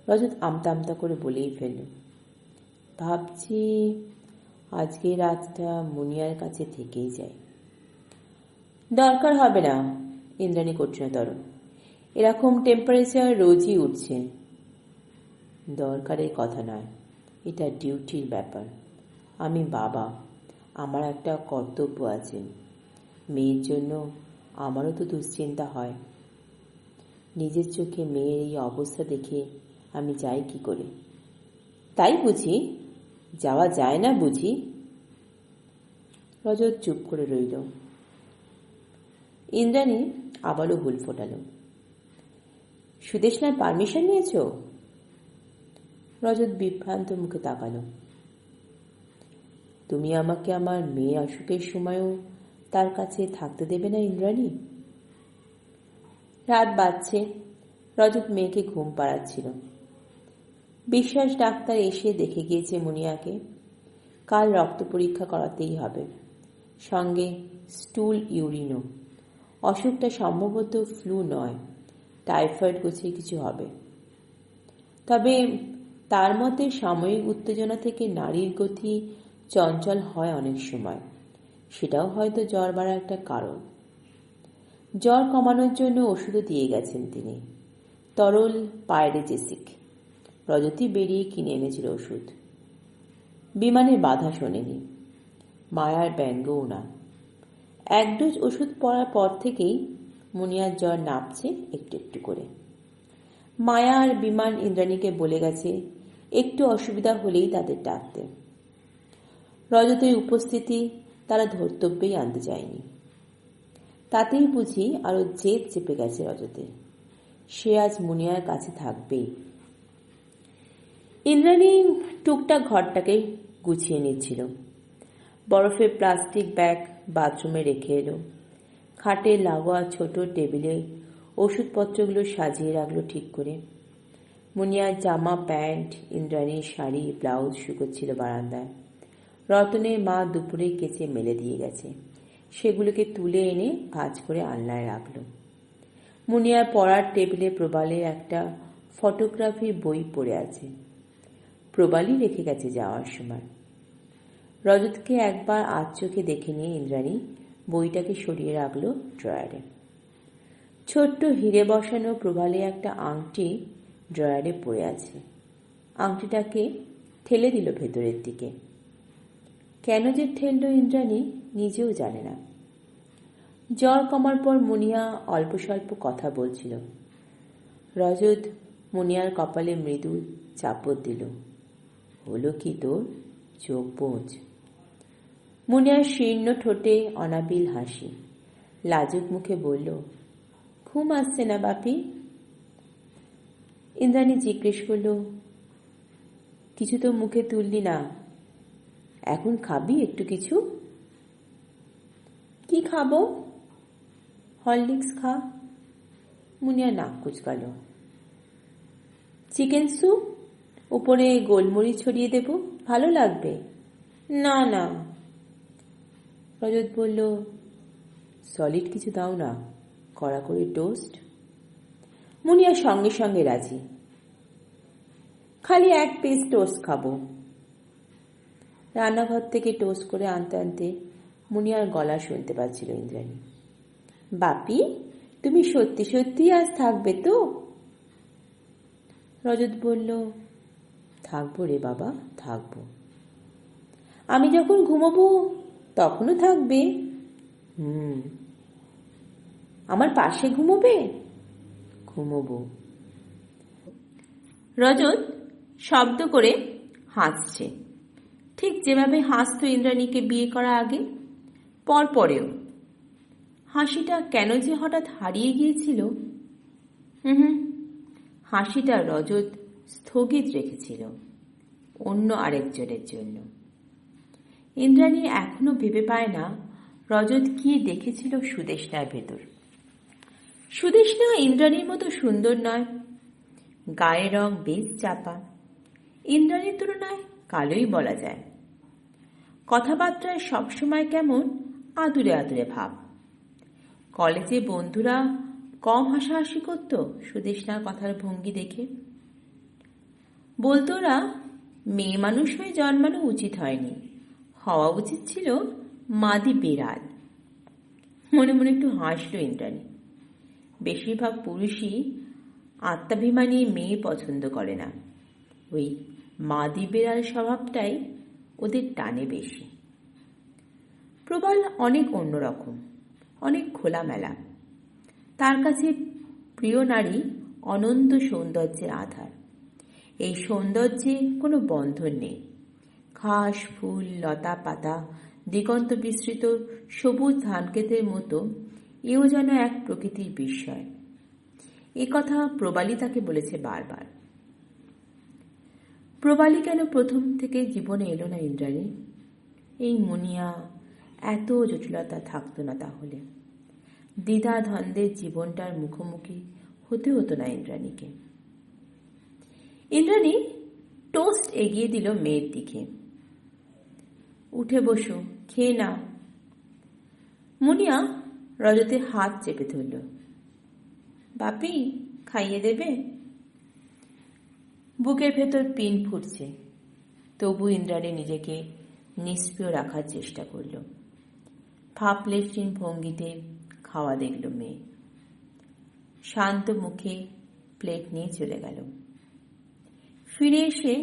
রজত আমতা আমতা করে বলেই ফেলল, ভাবছি আজকে রাতটা মুনিয়ার কাছে থেকেই যায়। দরকার হবে না, ইন্দ্রাণী কঠিনতর। এরকম টেম্পারেচার রোজই উঠছে। দরকারের কথা নয়, এটা ডিউটির ব্যাপার। আমি বাবা, আমার একটা কর্তব্য আছে। মেয়ের জন্য আমারও তো দুশ্চিন্তা হয়। নিজের চোখে মেয়ের এই অবস্থা দেখে আমি যাই কি করে? তাই বুঝি? যাওয়া যায় না বুঝি? রজত চুপ করে রইল। ইন্দ্রাণী আবারও হুল ফোটাল। সুদেশনার পারমিশন নিয়েছ? রজত বিভ্রান্ত মুখে তাকালো। তুমি আমাকে আমার মেয়ে অসুখের সময়ও তার কাছে থাকতে দেবে না ইন্দ্রাণী? রাত বাজছে। রজত মেয়েকে ঘুম পাড়াচ্ছিল। বিশ্বাস ডাক্তার এসে দেখে গিয়েছে মুনিয়াকে। কাল রক্ত পরীক্ষা করাতেই হবে, সঙ্গে স্টুল ইউরিনও। অসুখটা সম্ভবত ফ্লু নয়, টাইফয়েড গোছের কিছু হবে। তবে তার মতে সাময়িক উত্তেজনা থেকে নারীর গতি চঞ্চল হয় অনেক সময়। সেটাও হয়তো জ্বর বাড়ার একটা কারণ। জ্বর কমানোর জন্য ওষুধও দিয়ে গেছেন তিনি, তরল পাইরেজেসিক। রজতই বেরিয়ে কিনে এনেছিল ওষুধ। বিমানের বাধা শোনেনি, মায়ার ব্যঙ্গও না। 1 ডোজ ওষুধ পড়ার পর থেকেই মুনিয়ার জ্বর নামছে একটু একটু করে। মায়া আর বিমান ইন্দ্রাণীকে বলে গেছে একটু অসুবিধা হলেই তাদের ডাকতে। রজতের উপস্থিতি তারা ধর্তব্যেই আনতে চায়নি। তাতেই বুঝি আরো জেদ চেপে গেছে রজতে। সে আজ মুনিয়ার কাছে থাকবেই। ইন্দ্রাণী টুকটাক ঘরটাকে গুছিয়ে নিচ্ছিল। বরফের প্লাস্টিক ব্যাগ বাথরুমে রেখে এলো। খাটে লাগোয়া ছোট টেবিলে ওষুধপত্রগুলো সাজিয়ে রাখলো ঠিক করে। মুনিয়ার জামা প্যান্ট, ইন্দ্রাণীর শাড়ি ব্লাউজ শুকোচ্ছিল বারান্দায়। রতনের মা দুপুরে কেচে মেলে দিয়ে গেছে। সেগুলোকে তুলে এনে ভাঁজ করে আলনায় রাখল। মুনিয়ার পড়ার টেবিলে প্রবালে একটা ফটোগ্রাফির বই পড়ে আছে। প্রবালই রেখে গেছে যাওয়ার সময়। রজতকে একবার আধ চোখে দেখে নিয়ে ইন্দ্রাণী বইটাকে সরিয়ে রাখল ড্রয়ারে। ছোট্ট হিরে বসানো প্রবালে একটা আংটি ড্রয়ারে পড়ে আছে। আংটিটাকে ঠেলে দিল ভেতরের দিকে। কেন যে ঠেলল ইন্দ্রাণী নিজেও জানে না। জ্বর কমার পর মুনিয়া অল্প স্বল্প কথা বলছিল। রজত মুনিয়ার কপালে মৃদু চাপড় দিল। হলো কি তোর? চোখ বোঝ। মুনিয়ার শীর্ণ ঠোঁটে অনাবিল হাসি। লাজুক মুখে বলল, ঘুম আসছে না বাপি? ইন্দ্রাণী জিজ্ঞেস করল, কিছু তো মুখে তুললি না, এখন খাবি একটু কিছু? কি খাবো? হরলিক্স খা। মুনিয়া নাক কুচকাল। চিকেন স্যুপ, উপরে গোলমরিচ ছড়িয়ে দেব, ভালো লাগবে? না না। রজত বলল, সলিড কিছু দাও না, কড়া করে টোস্ট। মুনিয়া সঙ্গে সঙ্গে রাজি। খালি এক পিস টোস্ট খাবো। রান্নাঘর থেকে টোস্ট করে আনতে আনতে মুনিয়ার গলা শুনতে পাচ্ছিল ইন্দ্রাণী। বাপি, তুমি সত্যি সত্যি আজ থাকবে তো? রজত বলল, থাকবো রে বাবা, থাকবো। আমি যখন ঘুমোবো তখনও থাকবে? আমার পাশে ঘুমোবে? ঘুমোবো। রজত শব্দ করে হাসছে, ঠিক যেভাবে হাসতো ইন্দ্রাণীকে বিয়ে করা আগে, পরেও। হাসিটা কেন যে হঠাৎ হারিয়ে গিয়েছিল। হাসিটা রজত স্থগিত রেখেছিল অন্য আরেকজনের জন্য। ইন্দ্রাণী এখনো ভেবে পায় না রজত কি দেখেছিল সুদেষ্ণার ভেতর। সুদেষ্ণা ইন্দ্রাণীর মতো সুন্দর নয়, গায়ের রং বেশ চাপা, ইন্দ্রাণীর তুলনায় কালোই বলা যায়। কথাবার্তায় সবসময় কেমন আদুরে আদুরে ভাব। কলেজে বন্ধুরা কম হাসাহাসি করত সুদেষ্ণার কথার ভঙ্গি দেখে। বলতো ওরা মেয়ে মানুষ হয়ে জন্মানো উচিত হয়নি, হওয়া উচিত ছিল মাদি বিড়াল। মনে মনে একটু হাসল ইন্দ্রাণী। বেশিরভাগ পুরুষই আত্মাভিমানী মেয়ে পছন্দ করে না, ওই মাদি বিড়াল স্বভাবটাই ওদের টানে বেশি। প্রবাল অনেক অন্যরকম, অনেক খোলামেলা। তার কাছে প্রিয় নারী অনন্ত সৌন্দর্যের আধার। এই সৌন্দর্যে কোনো বন্ধন নেই। ঘাস, ফুল, লতা পাতা, দিগন্ত বিস্তৃত সবুজ ধানক্ষেতের মতো এও যেন এক প্রকৃতির বিস্ময়। এ কথা প্রবালী তাকে বলেছে বারবার। প্রবালী কেন প্রথম থেকে জীবনে এলো না ইন্দ্রাণী? এই মুনিয়া এত জটিলতা থাকতো না তাহলে। দ্বিধা দ্বন্দ্বের জীবনটার মুখোমুখি হতে হতো না ইন্দ্রাণীকে। ইন্দ্রাণী টোস্ট এগিয়ে দিল মেয়ের দিকে। উঠে বসো, খেয়ে নাও। মুনিয়া রজতের হাত চেপে ধরল। বাপি, খাইয়ে দেবে? বুকের ভেতর পিন ফুটছে, তবু ইন্দ্রাণী নিজেকে নিষ্ক্রিয় রাখার চেষ্টা করল। ভাবলেশহীন ভঙ্গিতে খাওয়া দেখল মেয়ে। শান্ত মুখে প্লেট নিয়ে চলে গেল। ফিরে এসে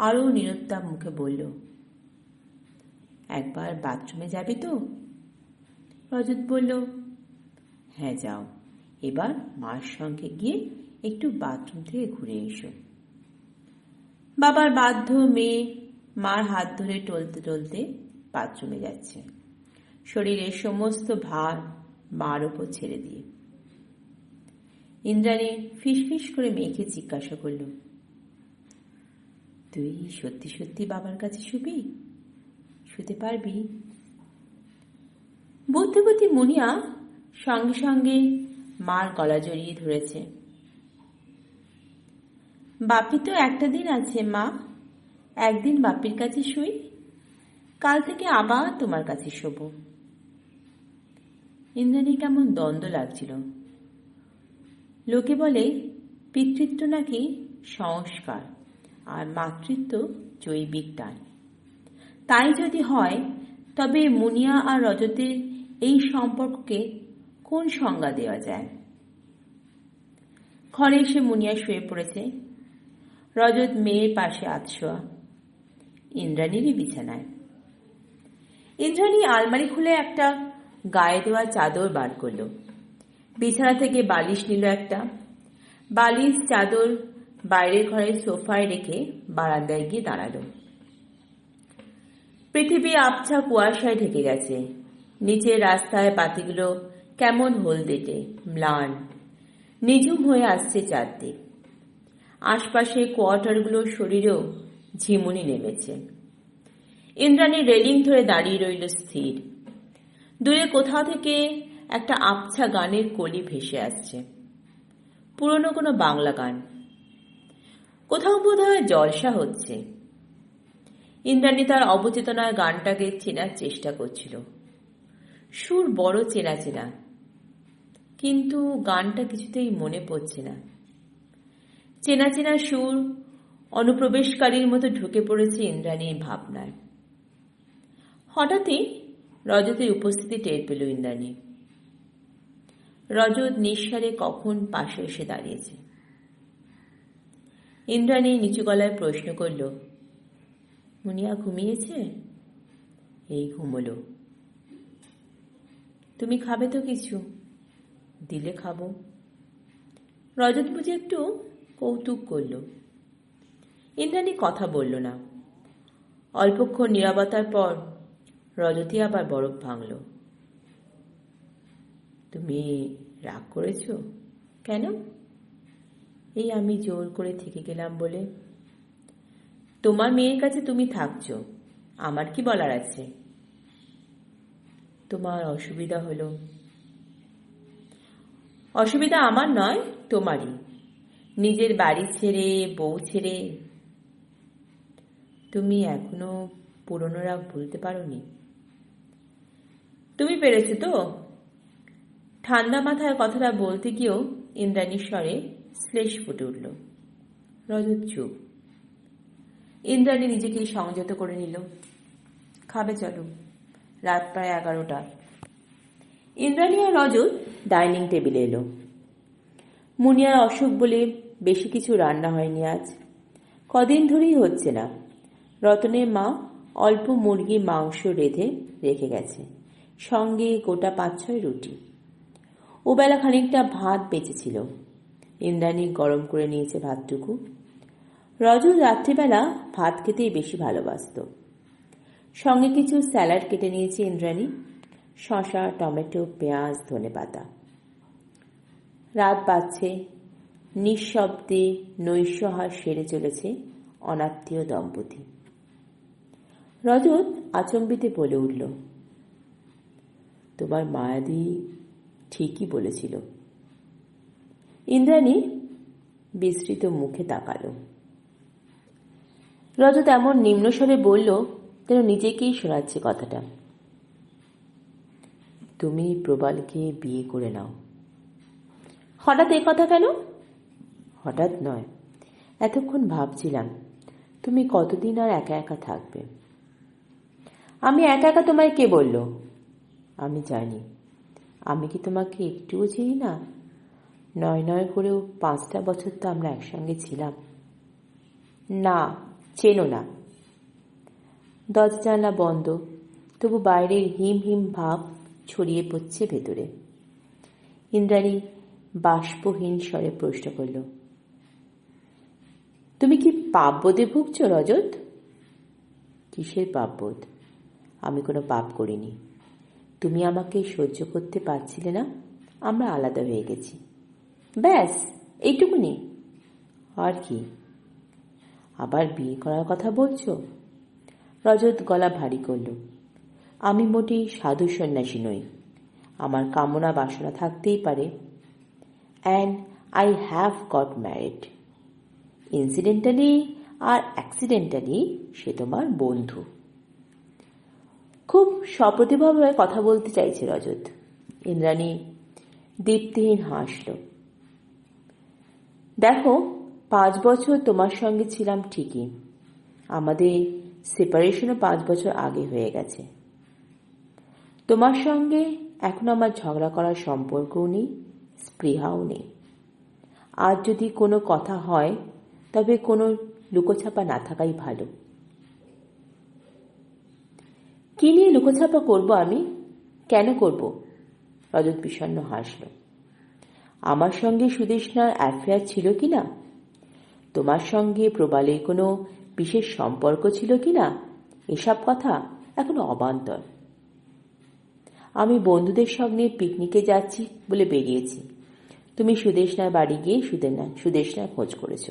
আরো নিরুত্তাপ মুখে বলল, একবার বাথরুমে যাবি তো? রজত বলল, হ্যাঁ যাও, এবার মার সঙ্গে গিয়ে একটু বাথরুম থেকে ঘুরে এসো। বাবার বাধ্য মেয়ে মার হাত ধরে টলতে টলতে বাথরুমে যাচ্ছে, শরীরের সমস্ত ভার মার ওপর ছেড়ে দিয়ে। ইন্দ্রাণী ফিসফিস করে মেয়েকে জিজ্ঞাসা করল, তুই সত্যি সত্যি বাবার কাছে শুবি? শুতে পারবি? বুদ্ধিবতী মুনিয়া সঙ্গে সঙ্গে মার গলা জড়িয়ে ধরেছে। বাপি তো একটা দিন আছে মা, একদিন বাপির কাছে শুই, কাল থেকে আবার তোমার কাছে শোব। ইন্দ্রাণী কেমন দ্বন্দ্ব লাগছিল। লোকে বলে পিতৃত্ব নাকি সংস্কার আর মাতৃত্ব জৈবিক টান। তাই যদি হয় তবে মুনিয়া আর রজতের এই সম্পর্ককে কোন সংজ্ঞা দেওয়া যায়? ঘরে এসে মুনিয়া শুয়ে পড়েছে। রজত মেয়ের পাশে আতশোয়া, ইন্দ্রাণীরই বিছানায়। ইন্দ্রাণী আলমারি খুলে একটা গায়ে দেওয়া চাদর বার করল, বিছানা থেকে বালিশ নিল একটা। বালিশ চাদর বাইরের ঘরের সোফায় রেখে বারান্দায় গিয়ে দাঁড়ালো। পৃথিবী আবছা কুয়াশায় ঢেকে গেছে। নিচের রাস্তায় বাতিগুলো কেমন হলদেটে, ম্লান, নিঝুম হয়ে আসছে চারদিক। আশপাশে কোয়ার্টারগুলোর শরীরেও ঝিমুনি নেমেছে। ইন্দ্রাণী রেলিং ধরে দাঁড়িয়ে রইল স্থির। দূরে কোথাও থেকে একটা আবছা গানের কলি ভেসে আসছে, পুরনো কোনো বাংলা গান। কোথাও বোধহয় জলসা হচ্ছে। ইন্দ্রাণী তার অবচেতনায় গানটাকে চেনার চেষ্টা করছিল। সুর বড় চেনা চেনা, কিন্তু গানটা কিছুতেই মনে পড়ছে না। চেনা চেনা সুর অনুপ্রবেশকারীর মতো ঢুকে পড়েছে ইন্দ্রাণীর ভাবনায়। হঠাৎই রজতের উপস্থিতি টের পেল ইন্দ্রাণী। রজত নিঃসারে কখন পাশে এসে দাঁড়িয়েছে। ইন্দ্রাণী নিচু গলায় প্রশ্ন করল, মুনিয়া ঘুমিয়েছে? এই ঘুমোলো। তুমি খাবে তো কিছু? দিলে খাবো। রজত বুঝে একটু কৌতুক করল। ইন্দ্রাণী কথা বলল না। অল্পক্ষণ নীরবতার পর রজতী আবার বরফ ভাঙল। তুমি রাগ করেছ কেন? এই আমি জোর করে থেকে গেলাম বলে। তোমার মেয়ের কাছে তুমি থাকছো, আমার কি বলার আছে? তোমার অসুবিধা হলো। অসুবিধা আমার নয়, তোমারই। নিজের বাড়ি ছেড়ে, বউ ছেড়ে। তুমি এখনো পুরনো রাগ ভুলতে পারোনি। তুমি পেরেছো তো? ঠান্ডা মাথায় কথাটা বলতে গিয়েও ইন্দ্রাণীর স্বরে শ্লেষ ফুটে উঠল। রজত চুপ। ইন্দ্রাণী নিজেকেই সংযত করে নিল। খাবে চলো, রাত প্রায় 11টা। ইন্দ্রাণী আর রজত ডাইনিং টেবিলে এলো। মুনিয়ার অসুখ বলে বেশি কিছু রান্না হয়নি আজ। কদিন ধরেই হচ্ছে না। রতনের মা অল্প মুরগির মাংস রেঁধে রেখে গেছে, সঙ্গে গোটা 5-6 রুটি। ওবেলা খানিকটা ভাত বেঁচেছিল, ইন্দ্রাণী গরম করে নিয়েছে ভাতটুকু। রজত রাত্রিবেলা ভাত খেতেই বেশি ভালোবাসত। সঙ্গে কিছু স্যালাড কেটে নিয়েছে ইন্দ্রাণী, শসা, টমেটো, পেঁয়াজ, ধনেপাতা। রাত বাজছে। নিঃশব্দে নৈশহাস সেরে চলেছে অনাত্মীয় দম্পতি। রজত আচম্বিতে বলে উঠল, তোমার মায়াদি ঠিকই বলেছিল। ইন্দ্রাণী বিস্মৃত মুখে তাকালো। রজত এমন নিম্নস্বরে বলল যেন নিজেকেই শোনাচ্ছে কথাটা। তুমি প্রবালকে বিয়ে করে নাও। হঠাৎ এ কথা কেন? হঠাৎ নয়, এতক্ষণ ভাবছিলাম তুমি কতদিন আর একা একা থাকবে। আমি একা একা? তোমায় কে বলল? আমি জানি। আমি কি তোমাকে একটুও চিনি না? 9 করেও 5টা বছর তো আমরা একসঙ্গে ছিলাম। না, চেনো না। দরজা জানলা বন্ধ, তবু বাইরের হিম হিম ভাব ছড়িয়ে পড়ছে ভেতরে। ইন্দ্রাণী বাষ্পহীন স্বরে প্রশ্ন করল, তুমি কি পাপবোধে ভুগছ রজত? কিসের পাপবোধ? আমি কোনো পাপ করিনি। তুমি আমাকে সহ্য করতে পারছিলে না, আমরা আলাদা হয়ে গেছি, ব্যাস এইটুকুনি। আর কি? আবার বিয়ে করার কথা বলছো? রজত গলা ভারী করল। আমি মোটেই সাধু সন্ন্যাসী নই। আমার কামনা বাসনা থাকতেই পারে। And I have got married. Incidentally আর অ্যাক্সিডেন্টালি সে তোমার বন্ধু। খুব সপ্রতিভভাবে কথা বলতে চাইছে রজত। ইন্দ্রাণী দীপ্তিহীন হাসল। দেখো, 5 বছর তোমার সঙ্গে ছিলাম ঠিকই, আমাদের সেপারেশনও 5 বছর আগে হয়ে গেছে। তোমার সঙ্গে এখন আমার ঝগড়া করার সম্পর্কও নেই, স্পৃহাও নেই। আর যদি কোনো কথা হয় তবে কোনো লুকোছাপা না থাকাই ভালো। কি নিয়ে লুকোছাপা করব আমি? কেন করব? রজত বিষণ্ণ হাসল। আমার সঙ্গে সুদেষ্ণার অ্যাফেয়ার ছিল কি না, তোমার সঙ্গে প্রবালের কোনো বিশেষ সম্পর্ক ছিল কি না, এসব কথা এখন অবান্তর। আমি বন্ধুদের সঙ্গে পিকনিকে যাচ্ছি বলে বেরিয়েছি। তুমি সুদেষ্ণার বাড়ি গিয়ে সুদেষ্ণার খোঁজ করেছ।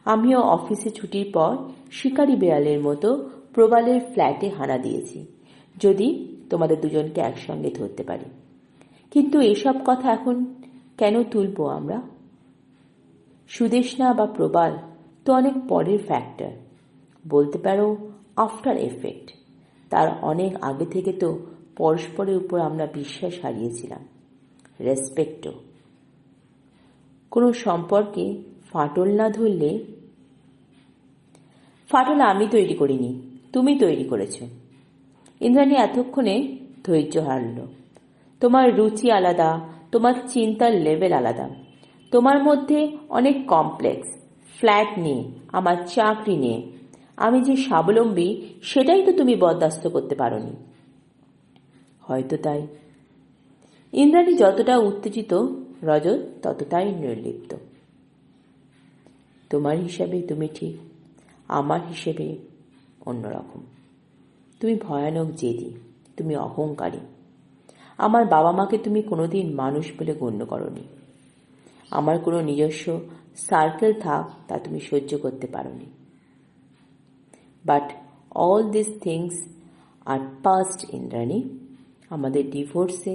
আমিও অফিসে ছুটির পর শিকারি বেড়ালের মতো প্রবালের ফ্ল্যাটে হানা দিয়েছি, যদি তোমাদের দুজনকে একসঙ্গে ধরতে পারি। কিন্তু এসব কথা এখন কেন তুলব আমরা? সুদেষ্ণা বা প্রবাল তো অনেক পরের ফ্যাক্টর, বলতে পারো আফটার এফেক্ট। তার অনেক আগে থেকে তো পরস্পরের উপর আমরা বিশ্বাস হারিয়েছিলাম, রেসপেক্টও। কোনো সম্পর্কে ফাটল না ধরলে। ফাটল আমি তৈরি করিনি, তুমি তৈরি করেছ। ইন্দ্রাণী এতক্ষণে ধৈর্য হারল। তোমার রুচি আলাদা, তোমার চিন্তার লেভেল আলাদা। তোমার মধ্যে অনেক কমপ্লেক্স, ফ্ল্যাট নিয়ে, আমার চাকরি নিয়ে। আমি যে স্বাবলম্বী সেটাই তো তুমি বরদাস্ত করতে পারোনি। হয়তো তাই। ইন্দ্রাণী যতটা উত্তেজিত, রজত ততটাই নির্লিপ্ত। তোমার হিসাবে তুমি ঠিক, আমার হিসেবে অন্যরকম। তুমি ভয়ানক জেদি, তুমি অহংকারী। আমার বাবা মাকে তুমি কোনোদিন মানুষ বলে গণ্য করনি। আমার কোনো নিজস্ব সার্কেল থাক তা তুমি সহ্য করতে পারোনি। But all this things are past, Indrani. আমাদের ডিভোর্সে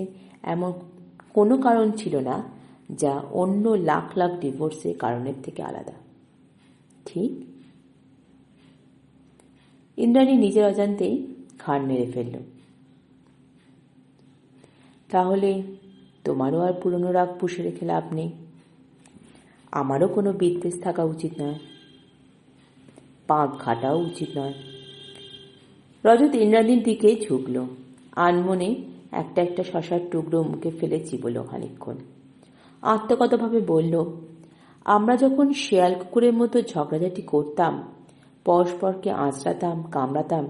এমন কোনো কারণ ছিল না যা অন্য লাখ লাখ ডিভোর্সের কারণের থেকে আলাদা, ঠিক? ইন্দ্রাণী নিজের অজান্তেই ঘাড় নেড়ে ফেলল। তাহলে তোমারও আর পুরনো রাগ পুষে রেখে লাভ নেই, আমারও কোনো বিদ্বেষ থাকা উচিত নয়, পাক ঘাটাও উচিত নয়। রজত ইন্দ্রাণীর দিকে ঝুঁকল, আনমনে একটা একটা শশার টুকরো মুখে ফেলে চিবল খানিকক্ষণ। আত্মগতভাবে বলল, আমরা যখন শেয়াল কুকুরের মতো ঝগড়াঝাটি করতাম, পরস্পরকে আঁচড়াতাম, কামড়াতাম,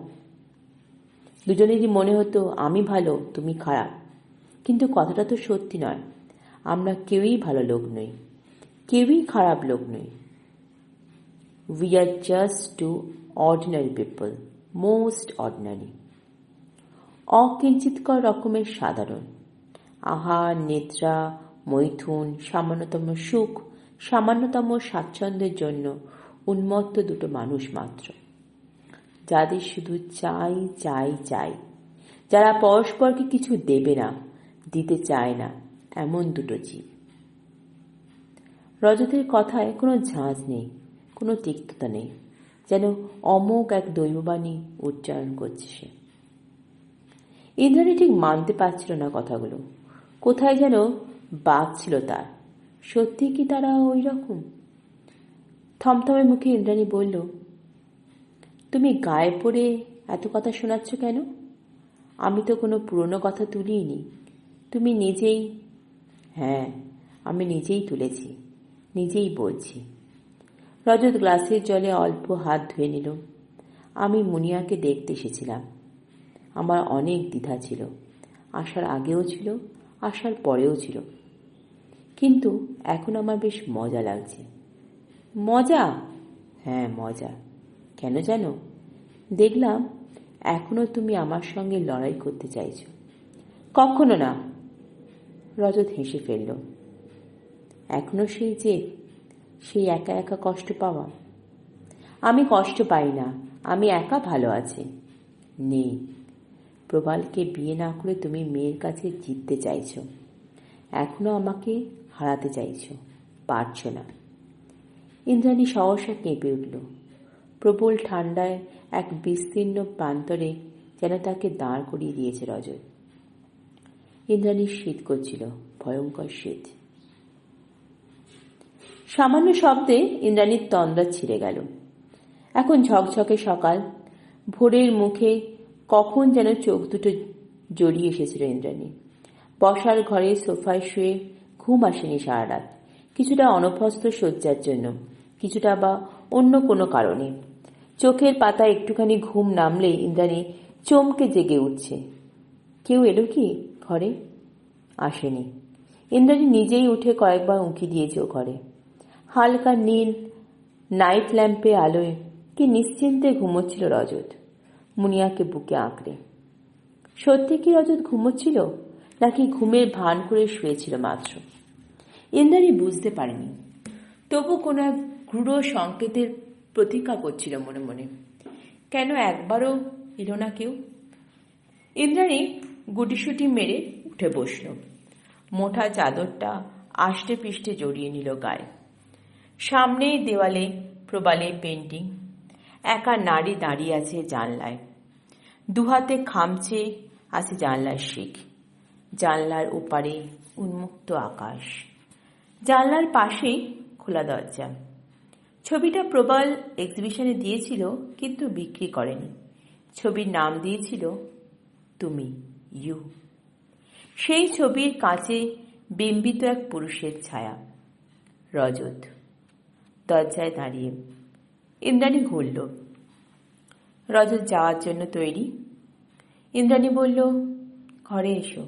দুজনেরই মনে হতো আমি ভালো তুমি খারাপ। কিন্তু কথাটা তো সত্যি নয়। আমরা কেউই ভালো লোক নই, কেউই খারাপ লোক নই। We are just too ordinary people, most ordinary, অকিঞ্চিতকর রকমের সাধারণ। আহার, নিদ্রা, মৈথুন, সামান্যতম সুখ, সামান্যতম স্বাচ্ছন্দ্যের জন্য উন্মত্ত দুটো মানুষ মাত্র, যাদের শুধু চাই চাই চাই, যারা পরস্পরকে কিছু দেবে না, দিতে চায় না, এমন দুটো জীব। রজতের কথায় কোনো ঝাঁজ নেই, কোনো তিক্ততা নেই, যেন অমোঘ এক দৈববাণী উচ্চারণ করছে সে। ইন্দ্রাণী ঠিক মানতে পারছিল না কথাগুলো, কোথায় যেন বাদ ছিল তার। সত্যি কি তারা ওই রকম? থমথমে মুখে ইন্দ্রাণী বলল, তুমি গায়ে পড়ে এত কথা শোনাচ্ছ কেন? আমি তো কোনো পুরনো কথা তুলিনি, তুমি নিজেই। হ্যাঁ, আমি নিজেই তুলেছি, নিজেই বলছি। রজত গ্লাসের জলে অল্প হাত ধুয়ে নিল। আমি মুনিয়াকে দেখতে এসেছিলাম। আমার অনেক দ্বিধা ছিল, আসার আগেও ছিল, আসার পরেও ছিল, কিন্তু এখন আমার বেশ মজা লাগছে। মজা? হ্যাঁ, মজা। কেন জানো? দেখলাম এখনো তুমি আমার সঙ্গে লড়াই করতে চাইছো। কখনো না। রজত হেসে ফেলল। এখনো সেই যে, সেই একা একা কষ্ট পাওয়া? আমি কষ্ট পাই না, আমি একা ভালো আছি। নেই, প্রবালকে বিয়ে না করে তুমি মেয়ের কাছে জিততে চাইছো, এখনো আমাকে হারাতে চাইছো, পারছো না। ইন্দ্রাণী সহসা কেঁপে উঠল। প্রবল ঠান্ডায় এক বিস্তীর্ণ প্রান্তরে যেন তাকে দাঁড় করিয়ে দিয়েছে রজত। ইন্দ্রাণীর শীত করছিল, ভয়ঙ্কর শীত। সামান্য শব্দে ইন্দ্রাণীর তন্দ্রা ছিঁড়ে গেল। এখন ঝকঝকে সকাল, ভোরের মুখে কখন যেন চোখ দুটো জড়িয়ে এসেছিল ইন্দ্রাণী। বসার ঘরে সোফায় শুয়ে ঘুম আসেনি সারা রাত, কিছুটা অনভ্যস্ত শয্যার জন্য, কিছুটা বা অন্য কোনো কারণে। চোখের পাতায় একটুখানি ঘুম নামলেই ইন্দ্রাণী চমকে জেগে উঠছে। কেউ এলো কি ঘরে? আসেনি। ইন্দ্রাণী নিজেই উঠে কয়েকবার উঁকি দিয়েছে ও ঘরে। হালকা নীল নাইট ল্যাম্পে আলোয় কি নিশ্চিন্তে ঘুমোচ্ছিল রজত, মুনিয়াকে বুকে আঁকড়ে। সত্যি কি রজত ঘুমোচ্ছিল, নাকি ঘুমের ভান করে শুয়েছিল মাত্র? ইন্দ্রাণী বুঝতে পারেনি। তবু কোনো এক গূঢ় সংকেতের প্রতীক্ষা করছিল মনে মনে। কেন একবারও এলো না কেউ? ইন্দ্রাণী গুটিসুটি মেরে উঠে বসল। মোটা চাদরটা আষ্টে পৃষ্ঠে জড়িয়ে নিল গায়ে। সামনে দেওয়ালে প্রবালে পেন্টিং। একা নারী দাঁড়িয়ে আছে জানলায়, দুহাতে খামচে আছে জানলার শিক। জানলার ওপারে উন্মুক্ত আকাশ, জানলার পাশেই খোলা দরজা। ছবিটা প্রবাল এক্সিবিশনে দিয়েছিল, কিন্তু বিক্রি করেনি। ছবির নাম দিয়েছিল তুমি, ইউ। সেই ছবির কাঁচে বিম্বিত এক পুরুষের ছায়া, রজত। দরজায় দাঁড়িয়ে ইন্দ্রাণী ঘুরল। রজত যাওয়ার জন্য তৈরি। ইন্দ্রাণী বলল, ঘরে এসো।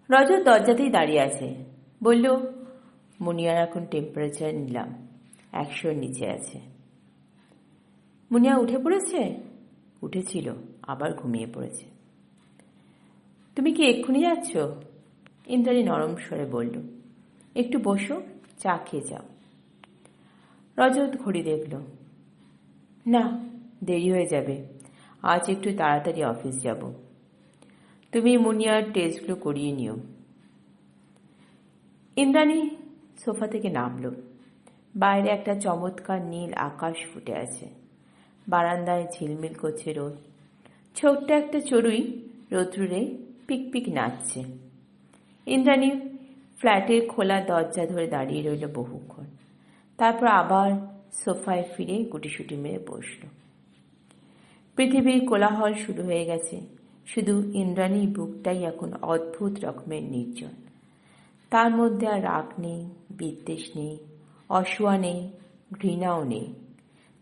রজত দরজাতেই দাঁড়িয়ে আছে। বলল, মুনিয়ার এখন টেম্পারেচার নিলাম, 100-র নিচে আছে। মুনিয়া উঠে পড়েছে? উঠেছিল, আবার ঘুমিয়ে পড়েছে। তুমি কি এক্ষুনি যাচ্ছ? ইন্দ্রাণী নরম স্বরে বলল, একটু বসো, চা খেয়ে যাও। রজত ঘড়ি দেখল। না, দেরি হয়ে যাবে, আজ একটু তাড়াতাড়ি অফিস যাব। তুমি মুনিয়ার টেস্টগুলো করিয়ে নিও। ইন্দ্রাণী সোফা থেকে নামল। বাইরে একটা চমৎকার নীল আকাশ ফুটে আছে। বারান্দায় ঝিলমিল করছে রোদ। ছোট্ট একটা চড়ুই রোদ্দুরে পিকপিক নাচছে। ইন্দ্রাণী ফ্ল্যাটের খোলা দরজা ধরে দাঁড়িয়ে রইল বহুক্ষণ। তারপর আবার সোফায় ফিরে গুটিসুটি মেরে বসল। পৃথিবীর কোলাহল শুরু হয়ে গেছে, শুধু ইন্দ্রাণীর বুকটাই এখন অদ্ভুত রকমের নির্জন। তার মধ্যে আর রাগ নেই, বিদ্বেষ নেই, অসূয়া নেই, ঘৃণাও নেই।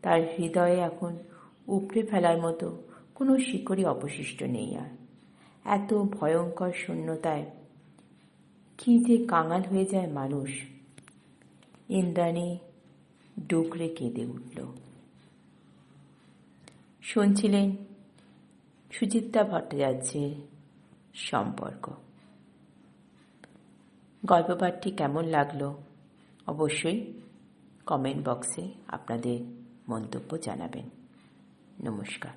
তার হৃদয়ে এখন উপড়ে ফেলার মতো কোনো শিকড়ই অবশিষ্ট নেই আর। এত ভয়ঙ্কর শূন্যতায় কি যে কাঙাল হয়ে যায় মানুষ। ইন্দ্রাণী ডুকরে কেঁদে উঠল। শুনছিলেন সুচিত্রা ভট্টাচার্যের সম্পর্ক। গল্প পাঠটি কেমন লাগলো অবশ্যই কমেন্ট বক্সে আপনাদের মন্তব্য জানাবেন। নমস্কার।